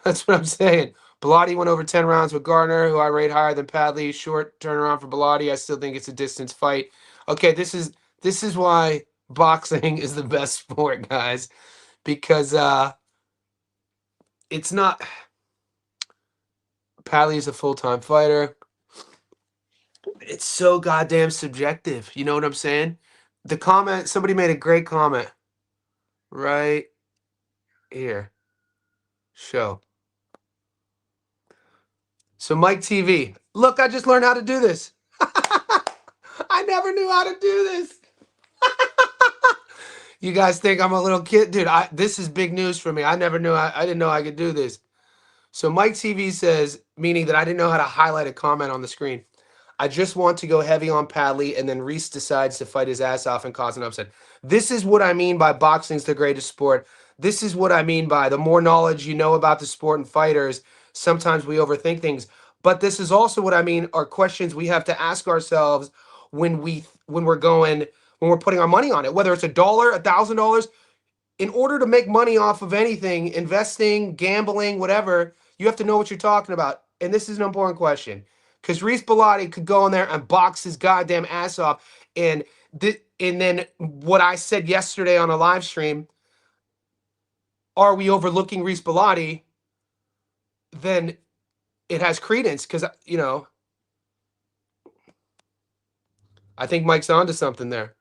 That's what I'm saying. Bellotti went over 10 rounds with Gardner, who I rate higher than Padley. Short turnaround for Bellotti. I still think it's a distance fight. Okay, this is why boxing is the best sport, guys, because it's not. Padley is a full-time fighter. It's so goddamn subjective. You know what I'm saying? The comment, somebody made a great comment right here. Show. So Mike TV, look, I just learned how to do this. I never knew how to do this. You guys think I'm a little kid? Dude, this is big news for me. I never knew, I didn't know I could do this. So Mike TV says, meaning that I didn't know how to highlight a comment on the screen. I just want to go heavy on Padley, and then Reese decides to fight his ass off and cause an upset. This is what I mean by boxing's the greatest sport. This is what I mean by the more knowledge you know about the sport and fighters, sometimes we overthink things. But this is also what I mean are questions we have to ask ourselves when we're going when we're putting our money on it, whether it's $1, $1,000. In order to make money off of anything, investing, gambling, whatever, you have to know what you're talking about. And this is an important question because Reese Bellotti could go in there and box his goddamn ass off. And then what I said yesterday on a live stream, are we overlooking Reese Bellotti? Then it has credence because, I think Mike's onto something there.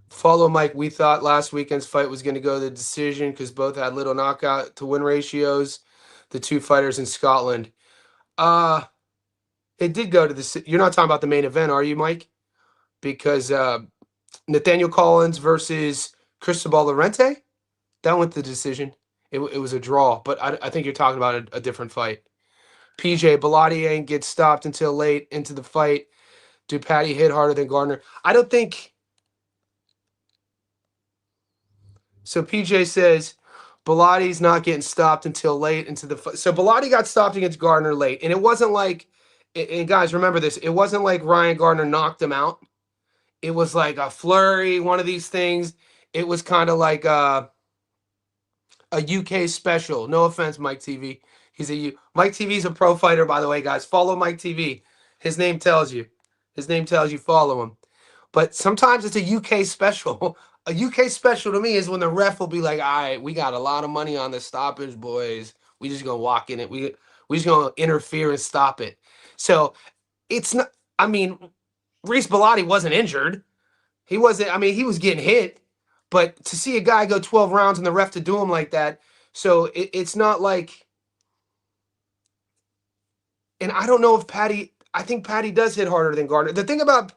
Follow Mike. We thought last weekend's fight was going to go to the decision because both had little knockout to win ratios. The two fighters in Scotland. It did go to the. You're not talking about the main event, are you, Mike? Because Nathaniel Collins versus Cristobal Lorente, that went to the decision. It was a draw, but I think you're talking about a different fight. PJ Bellotti ain't get stopped until late into the fight. Do Patty hit harder than Gardner? I don't think. So PJ says Bellotti's not getting stopped until late into the fight. So Bellotti got stopped against Gardner late, and it wasn't like. And guys, remember this. It wasn't like Ryan Gardner knocked him out. It was like a flurry, one of these things. It was kind of like a UK special. No offense, Mike TV. Mike TV's a pro fighter, by the way, guys. Follow Mike TV. His name tells you. His name tells you follow him. But sometimes it's a UK special. A UK special to me is when the ref will be like, all right, we got a lot of money on the stoppage, boys. We just gonna walk in it. We just gonna interfere and stop it. So it's not. I mean, Reese Bellotti wasn't injured. He wasn't. I mean, he was getting hit. But to see a guy go 12 rounds and the ref to do him like that, so it's not like. And I don't know if Patty. I think Patty does hit harder than Gardner. The thing about.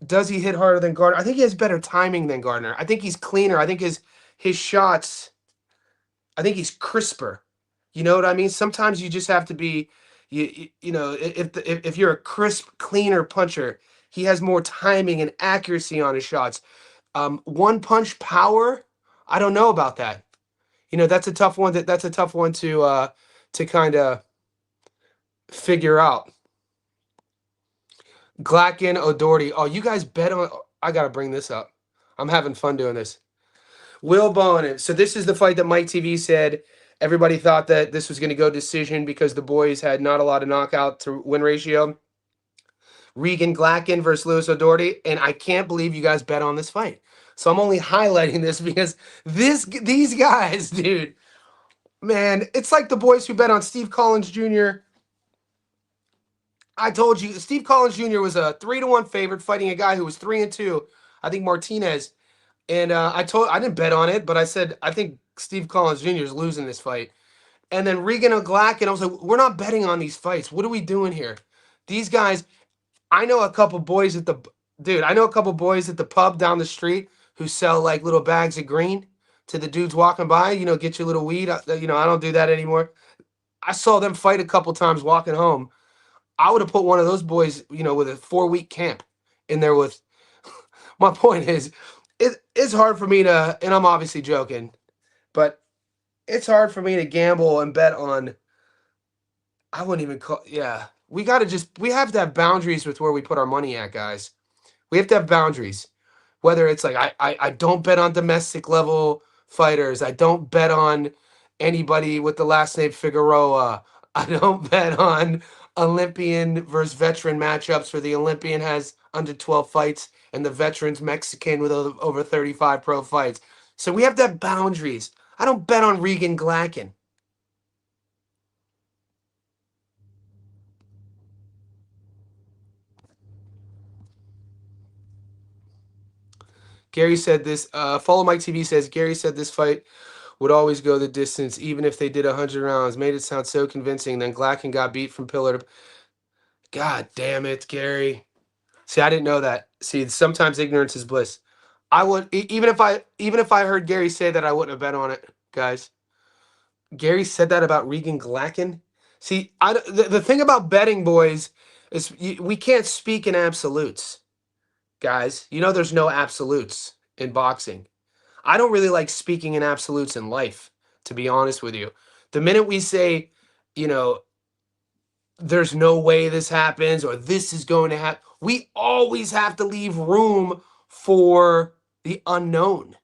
Does he hit harder than Gardner? I think he has better timing than Gardner. I think he's cleaner. I think his shots. I think he's crisper. You know what I mean? Sometimes you just have to be, if you're a crisp, cleaner puncher, he has more timing and accuracy on his shots. One punch power, I don't know about that. That's a tough one. That's a tough one to kind of figure out. Glacken, O'Doherty. Oh, you guys bet on. I gotta bring this up. I'm having fun doing this. Will Bowen. So this is the fight that Mike TV said everybody thought that this was going to go decision because the boys had not a lot of knockout to win ratio. Regan Glacken versus Lewis O'Doherty, and I can't believe you guys bet on this fight. So I'm only highlighting this because these guys, dude, man, it's like the boys who bet on Steve Collins Jr. I told you, Steve Collins Jr. was a 3-1 favorite fighting a guy who was 3-2. I think Martinez. And I didn't bet on it, but I said I think Steve Collins Jr. is losing this fight. And then Regan Glacken, I was like, we're not betting on these fights. What are we doing here? These guys, I know a couple boys at the pub down the street who sell like little bags of green to the dudes walking by. Get your little weed. I don't do that anymore. I saw them fight a couple times walking home. I would have put one of those boys, with a 4-week camp in there with. My point is, it's hard for me to, and I'm obviously joking, but it's hard for me to gamble and bet on. I wouldn't even call. Yeah, we have to have boundaries with where we put our money at, guys. We have to have boundaries. Whether it's like I don't bet on domestic level fighters. I don't bet on anybody with the last name Figueroa. I don't bet on Olympian versus veteran matchups where the Olympian has under 12 fights and the veteran's Mexican with over 35 pro fights. So we have to have boundaries. I don't bet on Regan Glacken. Gary said this. Follow Mike TV says, Gary said this fight would always go the distance, even if they did 100 rounds. Made it sound so convincing. Then Glacken got beat from pillar to... God damn it, Gary. See, I didn't know that. See, sometimes ignorance is bliss. I would even if I heard Gary say that, I wouldn't have bet on it, guys. Gary said that about Regan Glacken. See, the thing about betting, boys, is we can't speak in absolutes, guys. You know, there's no absolutes in boxing. I don't really like speaking in absolutes in life, to be honest with you. The minute we say, you know, there's no way this happens or this is going to happen, we always have to leave room for the unknown.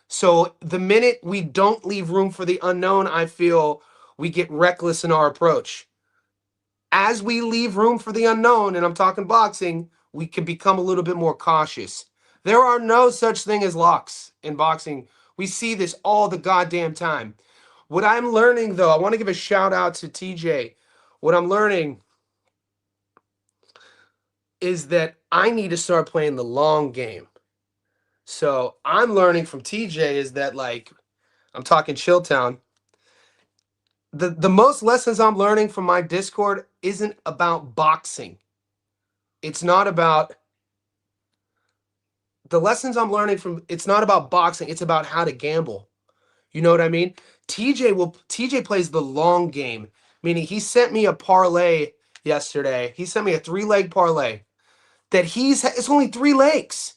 So the minute we don't leave room for the unknown, I feel we get reckless in our approach. As we leave room for the unknown, and I'm talking boxing, we can become a little bit more cautious. There are no such thing as locks in boxing. We see this all the goddamn time. What I'm learning, though, I want to give a shout out to TJ. What I'm learning is that I need to start playing the long game. So I'm learning from TJ is that, like, I'm talking Chilltown. The most lessons I'm learning from my Discord isn't about boxing. It's not about the lessons I'm learning from. It's not about boxing. It's about how to gamble. You know what I mean? TJ plays the long game, meaning he sent me a parlay yesterday. He sent me a 3-leg parlay that it's only 3 legs.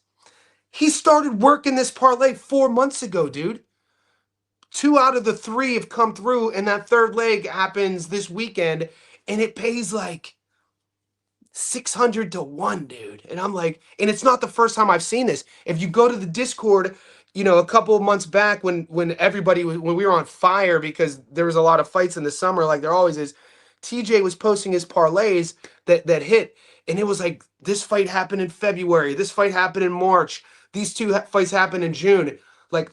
He started working this parlay 4 months ago, dude. 2 out of the 3 have come through, and that third leg happens this weekend, and it pays like 600 to 1, dude. And I'm like, and it's not the first time I've seen this. If you go to the Discord, you know, a couple of months back when everybody was, when we were on fire because there was a lot of fights in the summer, like there always is, TJ was posting his parlays that hit, and it was like, this fight happened in February, this fight happened in March, these 2 fights happened in June. Like,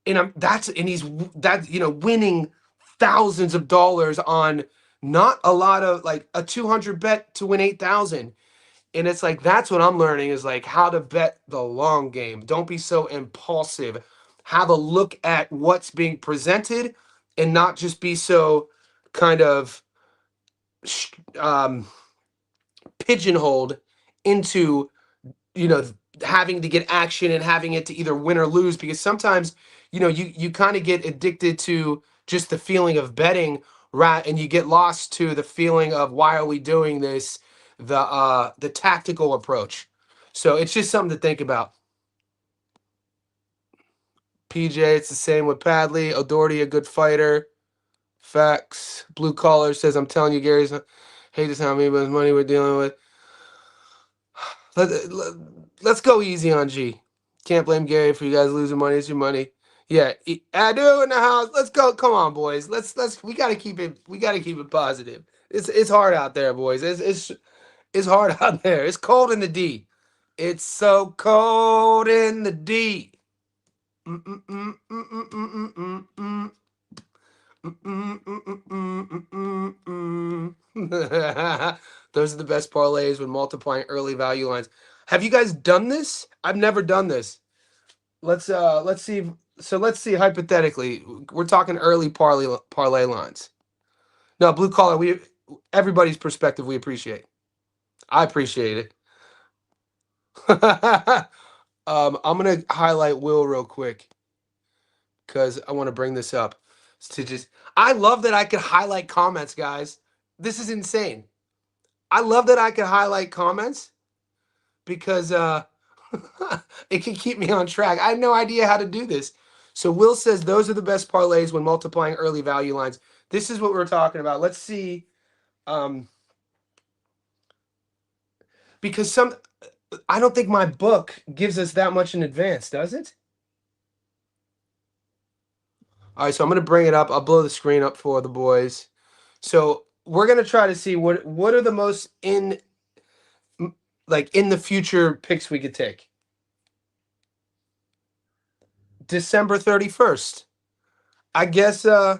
and he's that, you know, winning thousands of dollars on not a lot of, like, a 200 bet to win 8,000. And it's like, that's what I'm learning is like how to bet the long game. Don't be so impulsive. Have a look at what's being presented and not just be so kind of um, pigeonholed into, you know, having to get action and having it to either win or lose, because sometimes, you know, you kind of get addicted to just the feeling of betting, right? And you get lost to the feeling of, why are we doing this, the tactical approach. So it's just something to think about. PJ, it's the same with Padley. O'Doherty, a good fighter. Facts. Blue Collar says, I'm telling you, Gary's hate this how many money we're dealing with. Let's go easy on G. Can't blame Gary for you guys losing money. It's your money. Yeah, Adu in the house. Let's go. Come on, boys. Let's. We gotta keep it. We gotta keep it positive. It's hard out there, boys. It's hard out there. It's cold in the D. It's so cold in the D. Those are the best parlays when multiplying early value lines. Have you guys done this? I've never done this. Let's see. So let's see hypothetically. We're talking early parlay lines. No, blue collar. Everybody's perspective we appreciate. I appreciate it. I'm gonna highlight Will real quick because I want to bring this up. To just, I love that I could highlight comments, guys. This is insane. I love that I can highlight comments because it can keep me on track. I had no idea how to do this. So Will says those are the best parlays when multiplying early value lines. This is what we're talking about. Let's see. Because I don't think my book gives us that much in advance, does it? All right, so I'm going to bring it up. I'll blow the screen up for the boys. So we're going to try to see what are the most in the future picks we could take. December 31st. I guess so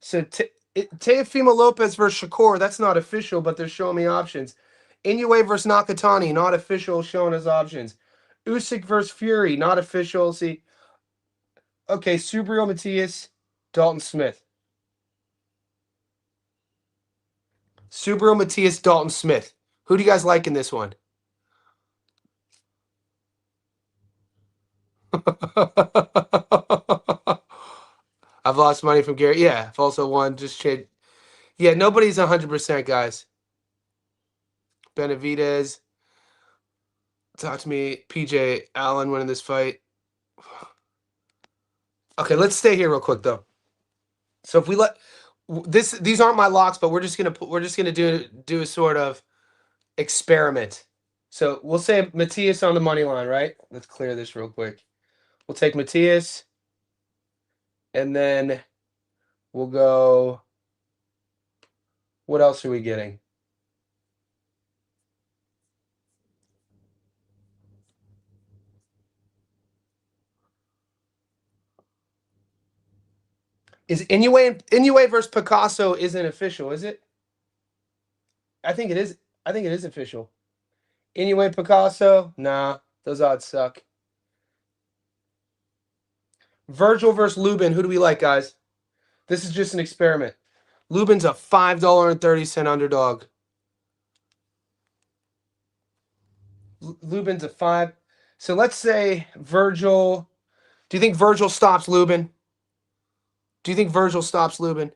Teofimo Lopez versus Shakur, that's not official, but they're showing me options. Inoue versus Nakatani, not official, showing us options. Usyk versus Fury, not official. See, okay, Subriel Matias, Dalton Smith. Subriel Matias, Dalton Smith. Who do you guys like in this one? I've lost money from Gary. Yeah, I've also won. Just trade. Yeah, nobody's 100%, guys. Benavidez. Talk to me. PJ Allen winning this fight. Okay, let's stay here real quick though. So if we let these aren't my locks, but we're just gonna do a sort of experiment. So we'll say Matthias on the money line, right? Let's clear this real quick. We'll take Matthias, and then we'll go. What else are we getting? Is Inoue versus Picasso isn't official, is it? I think it is. I think it is official. Inoue Picasso? Nah, those odds suck. Virgil versus Lubin. Who do we like, guys? This is just an experiment. Lubin's a $5.30 underdog. Lubin's a 5. So let's say Virgil. Do you think Virgil stops Lubin? Do you think Virgil stops Lubin?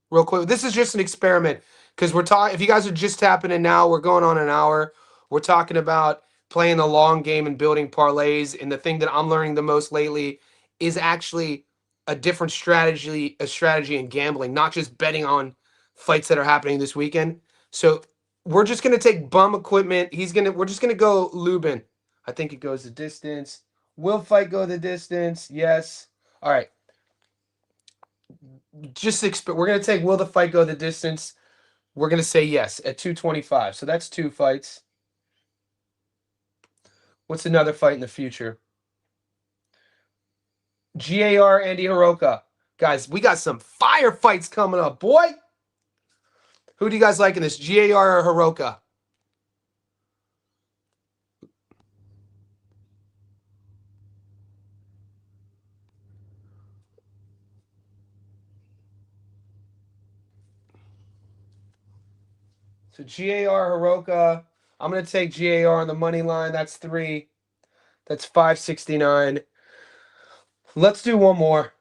Real quick. This is just an experiment because we're talking. If you guys are just tapping in now, we're going on an hour. We're talking about playing the long game and building parlays. And the thing that I'm learning the most lately is actually a different strategy in gambling, not just betting on fights that are happening this weekend. So we're just gonna take bum equipment. We're just gonna go Lubin. I think it goes the distance. Will fight go the distance? Yes. All right. We're gonna take will the fight go the distance? We're gonna say yes at 225. So that's 2 fights. What's another fight in the future? GAR Andy Hiroka. Guys, we got some fire fights coming up, boy. Who do you guys like in this? GAR or Hiroka? So GAR Hiroka. I'm gonna take GAR on the money line. That's 3. That's 569. Let's do one more.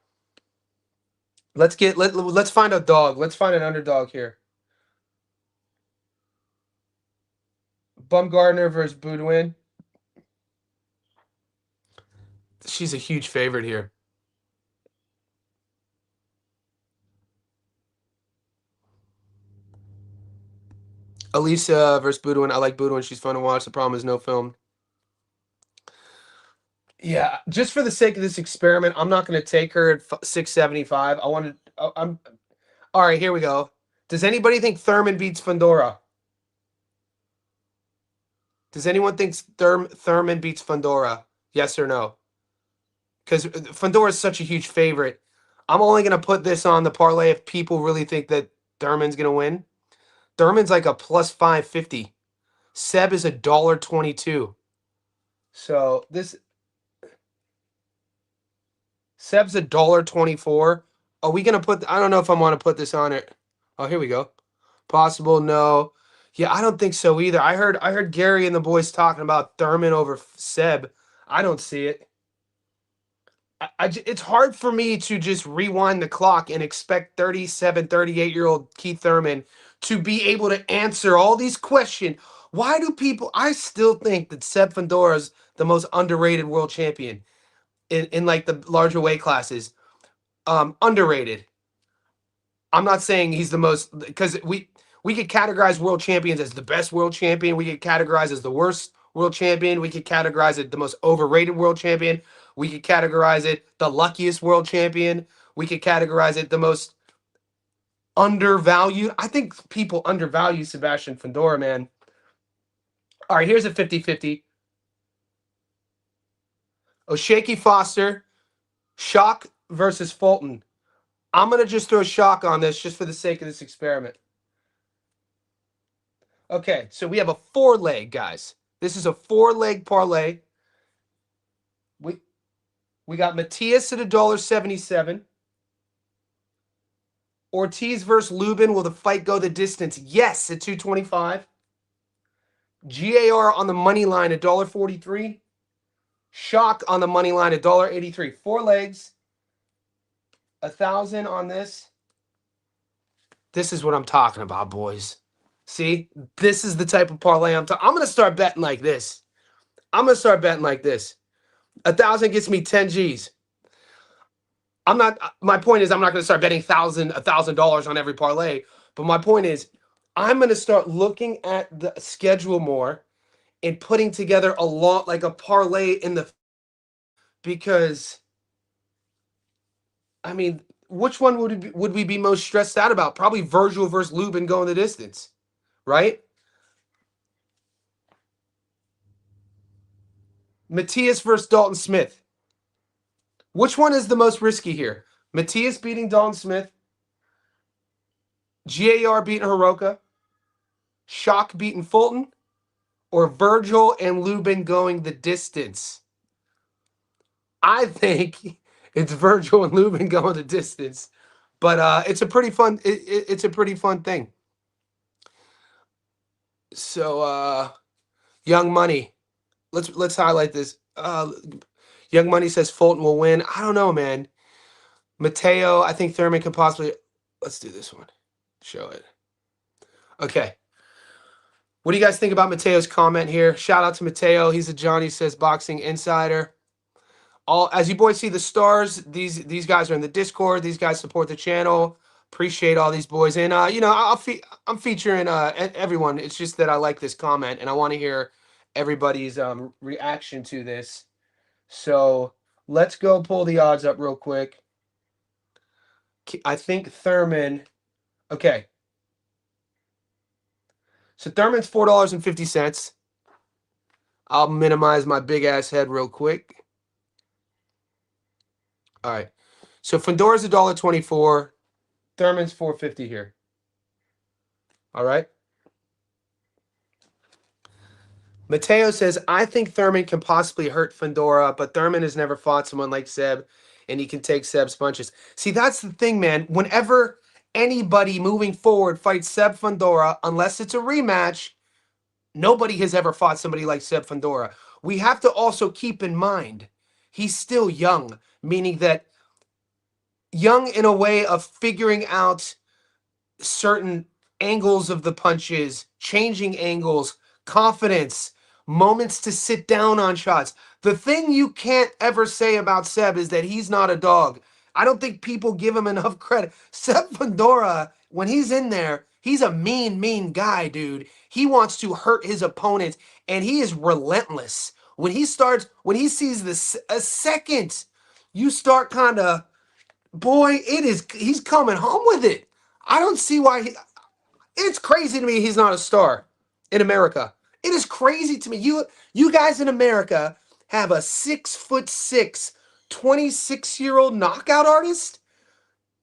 Let's find a dog. Let's find an underdog here. Bumgardner versus Boudouin. She's a huge favorite here. Elisa versus Boudouin. I like Boudouin. She's fun to watch. The problem is no film. Yeah, just for the sake of this experiment, I'm not going to take her at 675. I'm all right. Here we go. Does anybody think Thurman beats Fundora? Does anyone think Thurman beats Fundora? Yes or no? Because Fundora is such a huge favorite. I'm only going to put this on the parlay if people really think that Thurman's going to win. Thurman's like a plus 550. Seb is $1.22. So this Seb's $1.24. Are we gonna put? I don't know if I want to put this on it. Oh, here we go. Possible, no. Yeah, I don't think so either. I heard Gary and the boys talking about Thurman over Seb. I don't see it. It's hard for me to just rewind the clock and expect 37, 38-year-old Keith Thurman to be able to answer all these questions. Why do people? I still think that Seb Fundora is the most underrated world champion in like the larger weight classes. Underrated. I'm not saying he's the most because we could categorize world champions as the best world champion. We could categorize as the worst world champion. We could categorize it the most overrated world champion. We could categorize it the luckiest world champion. We could categorize it the most undervalued. I think people undervalue Sebastian Fundora, man. All right, here's a 50-50. O'Shaquie Foster, Shock versus Fulton. I'm going to just throw Shock on this just for the sake of this experiment. Okay, so we have a 4-leg, guys. This is a 4-leg parlay. We got Matthias at $1.77. Ortiz versus Lubin. Will the fight go the distance? Yes, at 225. GAR on the money line at $1.43. Shock on the money line, $1.83. 4 legs, 1,000 on this. This is what I'm talking about, boys. See, this is the type of parlay I'm talking. I'm gonna start betting like this. I'm gonna start betting like this. 1,000 gets me 10 G's. I'm not. My point is, I'm not gonna start betting $1,000 on every parlay. But my point is, I'm gonna start looking at the schedule more and putting together a lot like a parlay in the because I mean, which one would we be most stressed out about? Probably Virgil versus Lubin going the distance, right? Matthias versus Dalton Smith. Which one is the most risky here? Matthias beating Dalton Smith, GAR beating Hiroka, Shock beating Fulton, or Virgil and Lubin going the distance? I think it's Virgil and Lubin going the distance, but it's a pretty fun. It's a pretty fun thing. So, Young Money. Let's highlight this. Young Money says Fulton will win. I don't know, man. Mateo, I think Thurman could possibly. Let's do this one. Show it. Okay. What do you guys think about Mateo's comment here? Shout out to Mateo. He's a Johnny Says Boxing Insider. All as you boys see the stars, these guys are in the Discord. These guys support the channel. Appreciate all these boys. And I'm featuring everyone. It's just that I like this comment and I want to hear everybody's reaction to this. So let's go pull the odds up real quick. I think Thurman. Okay. So Thurman's $4.50. I'll minimize my big ass head real quick. All right. So Fundora's $1.24. Thurman's $4.50 here. All right. Mateo says, I think Thurman can possibly hurt Fundora, but Thurman has never fought someone like Seb, and he can take Seb's punches. See, that's the thing, man. Whenever anybody moving forward fights Seb Fundora, unless it's a rematch, nobody has ever fought somebody like Seb Fundora. We have to also keep in mind, he's still young, meaning that young in a way of figuring out certain angles of the punches, changing angles, confidence, moments to sit down on shots. The thing you can't ever say about Seb is that he's not a dog. I don't think people give him enough credit. Seb Fundora, when he's in there, he's a mean guy, dude. He wants to hurt his opponent, and he is relentless. When he sees this a second, you start kind of, boy, he's coming home with it. I don't see why it's crazy to me he's not a star in America. It is crazy to me. You guys in America have a 6'6", 26-year-old knockout artist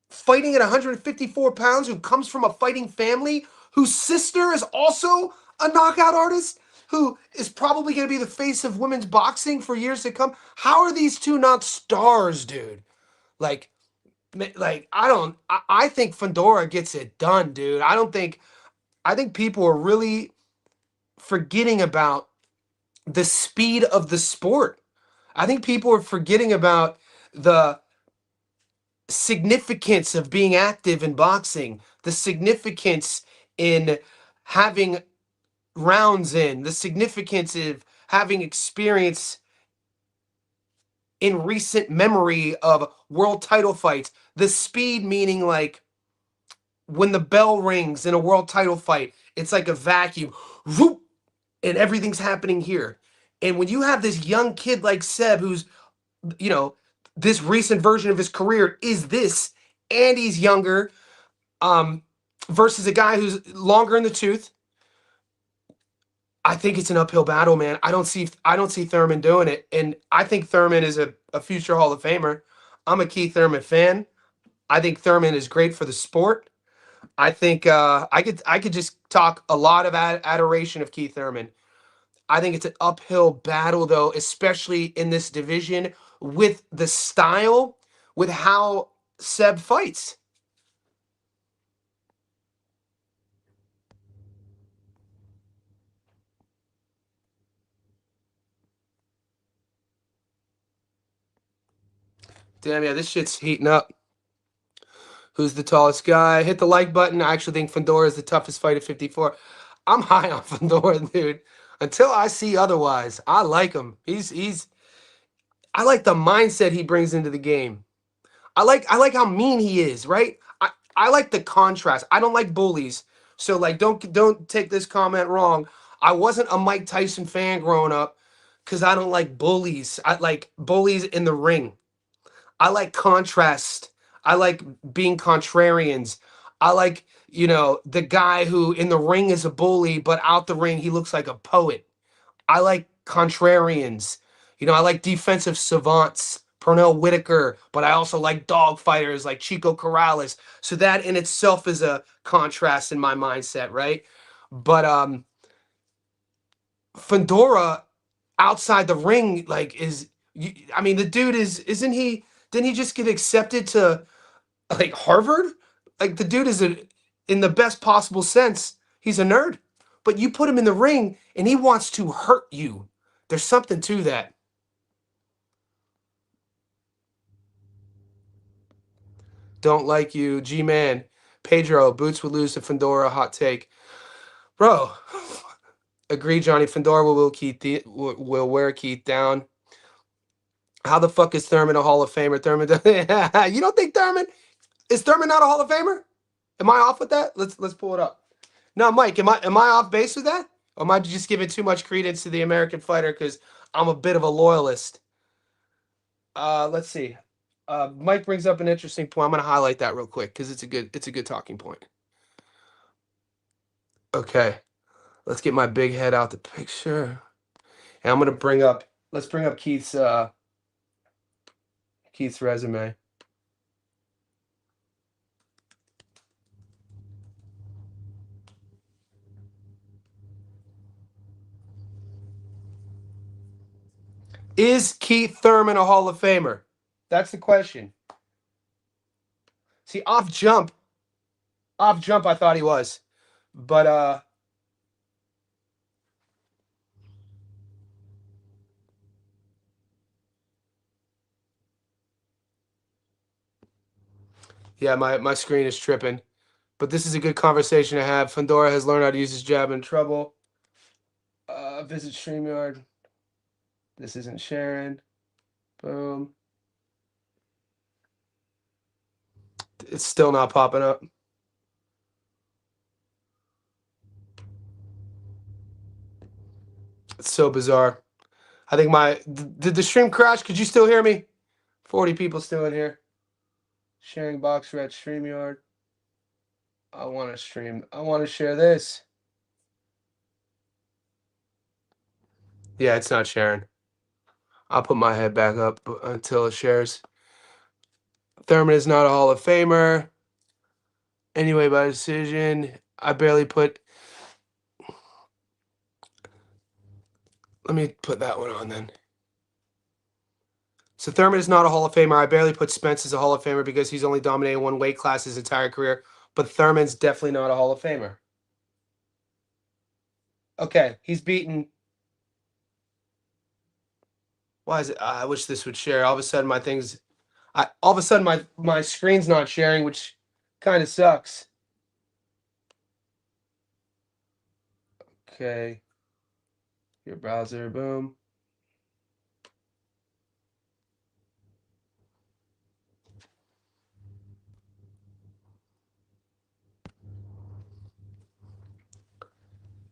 fighting at 154 pounds who comes from a fighting family, whose sister is also a knockout artist, who is probably going to be the face of women's boxing for years to come. How are these two not stars, dude? Like, I think Fundora gets it done, dude. I think people are really forgetting about the speed of the sport. I think people are forgetting about the significance of being active in boxing, the significance in having rounds in, the significance of having experience in recent memory of world title fights. The speed meaning like when the bell rings in a world title fight, it's like a vacuum. Whoop, and everything's happening here. And when you have this young kid like Seb, who's, you know, this recent version of his career is this, and he's younger, versus a guy who's longer in the tooth, I think it's an uphill battle, man. I don't see Thurman doing it. And I think Thurman is a future Hall of Famer. I'm a Keith Thurman fan. I think Thurman is great for the sport. I think I could just talk a lot of adoration of Keith Thurman. I think it's an uphill battle, though, especially in this division with the style, with how Seb fights. Damn, yeah, this shit's heating up. Who's the tallest guy? Hit the like button. I actually think Fedora is the toughest fight at 54. I'm high on Fedora, dude. Until I see otherwise, I like him. I like the mindset he brings into the game. I like how mean he is, right? I like the contrast. I don't like bullies. So like don't take this comment wrong. I wasn't a Mike Tyson fan growing up because I don't like bullies. I like bullies in the ring. I like contrast. I like being contrarians. I like, the guy who in the ring is a bully, but out the ring he looks like a poet. I like contrarians. I like defensive savants, Pernell Whitaker, but I also like dog fighters like Chico Corrales. So that in itself is a contrast in my mindset, right? But Fedora outside the ring, like, I mean, the dude isn't he? Didn't he just get accepted to like Harvard? Like the dude is in the best possible sense, he's a nerd. But you put him in the ring and he wants to hurt you. There's something to that. Don't like you, G-Man. Pedro, Boots would lose to Fedora. Hot take, bro. Agree, Johnny. Fedora will wear Keith down. How the fuck is Thurman a Hall of Famer? Thurman, you don't think Thurman is Thurman not a Hall of Famer? Am I off with that? Let's pull it up. No, Mike, am I off base with that? Or am I just giving too much credence to the American fighter because I'm a bit of a loyalist? Let's see. Mike brings up an interesting point. I'm gonna highlight that real quick because it's a good talking point. Okay, let's get my big head out the picture, and I'm gonna let's bring up Keith's resume. Is Keith Thurman a Hall of Famer? That's the question. See, off jump, I thought he was, but yeah, my screen is tripping. But this is a good conversation to have. Fedora has learned how to use his jab in trouble. Visit StreamYard. This isn't sharing. Boom. It's still not popping up. It's so bizarre. I think did the stream crash? Could you still hear me? 40 people still in here. Sharing box red StreamYard. I want to stream. I want to share this. Yeah, it's not sharing. I'll put my head back up until it shares. Thurman is not a Hall of Famer. Anyway, by decision. I barely put. Let me put that one on then. So Thurman is not a Hall of Famer. I barely put Spence as a Hall of Famer because he's only dominated one weight class his entire career. But Thurman's definitely not a Hall of Famer. Okay, he's beaten. Why is it? I wish this would share. All of a sudden, my screen's not sharing, which kind of sucks. Okay, your browser, boom.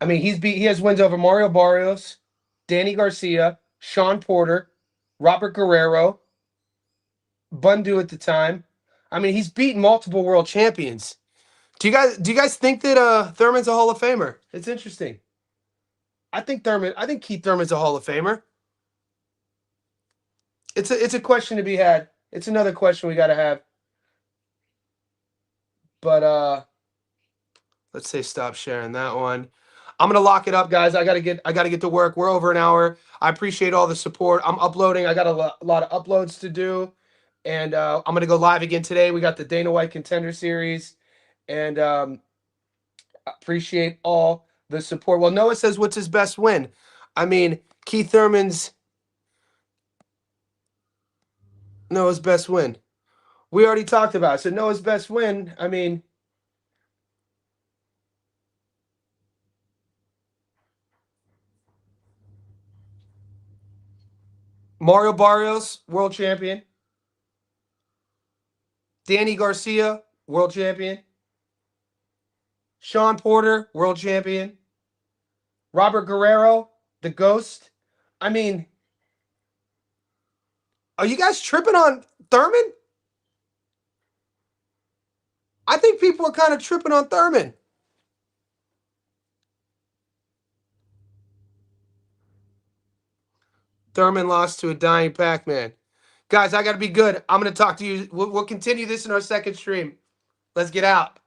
I mean, he has wins over Mario Barrios, Danny Garcia, Sean Porter, Robert Guerrero, Bundu at the time. I mean, he's beaten multiple world champions. Do you guys think that Thurman's a Hall of Famer? It's interesting. I think Keith Thurman's a Hall of Famer. It's a question to be had. It's another question we got to have. But let's say stop sharing that one. I'm gonna lock it up, guys. I gotta get to work. We're over an hour. I appreciate all the support. I'm uploading. I got a lot of uploads to do, and I'm gonna go live again today. We got the Dana White Contender Series, and appreciate all the support. Well, Noah says, "What's his best win?" I mean, Keith Thurman's. Noah's best win. We already talked about it. So Noah's best win, I mean, Mario Barrios, world champion. Danny Garcia, world champion. Sean Porter, world champion. Robert Guerrero, the ghost. I mean, are you guys tripping on Thurman? I think people are kind of tripping on Thurman. Thurman lost to a dying Pac-Man. Guys, I got to be good. I'm going to talk to you. We'll continue this in our second stream. Let's get out.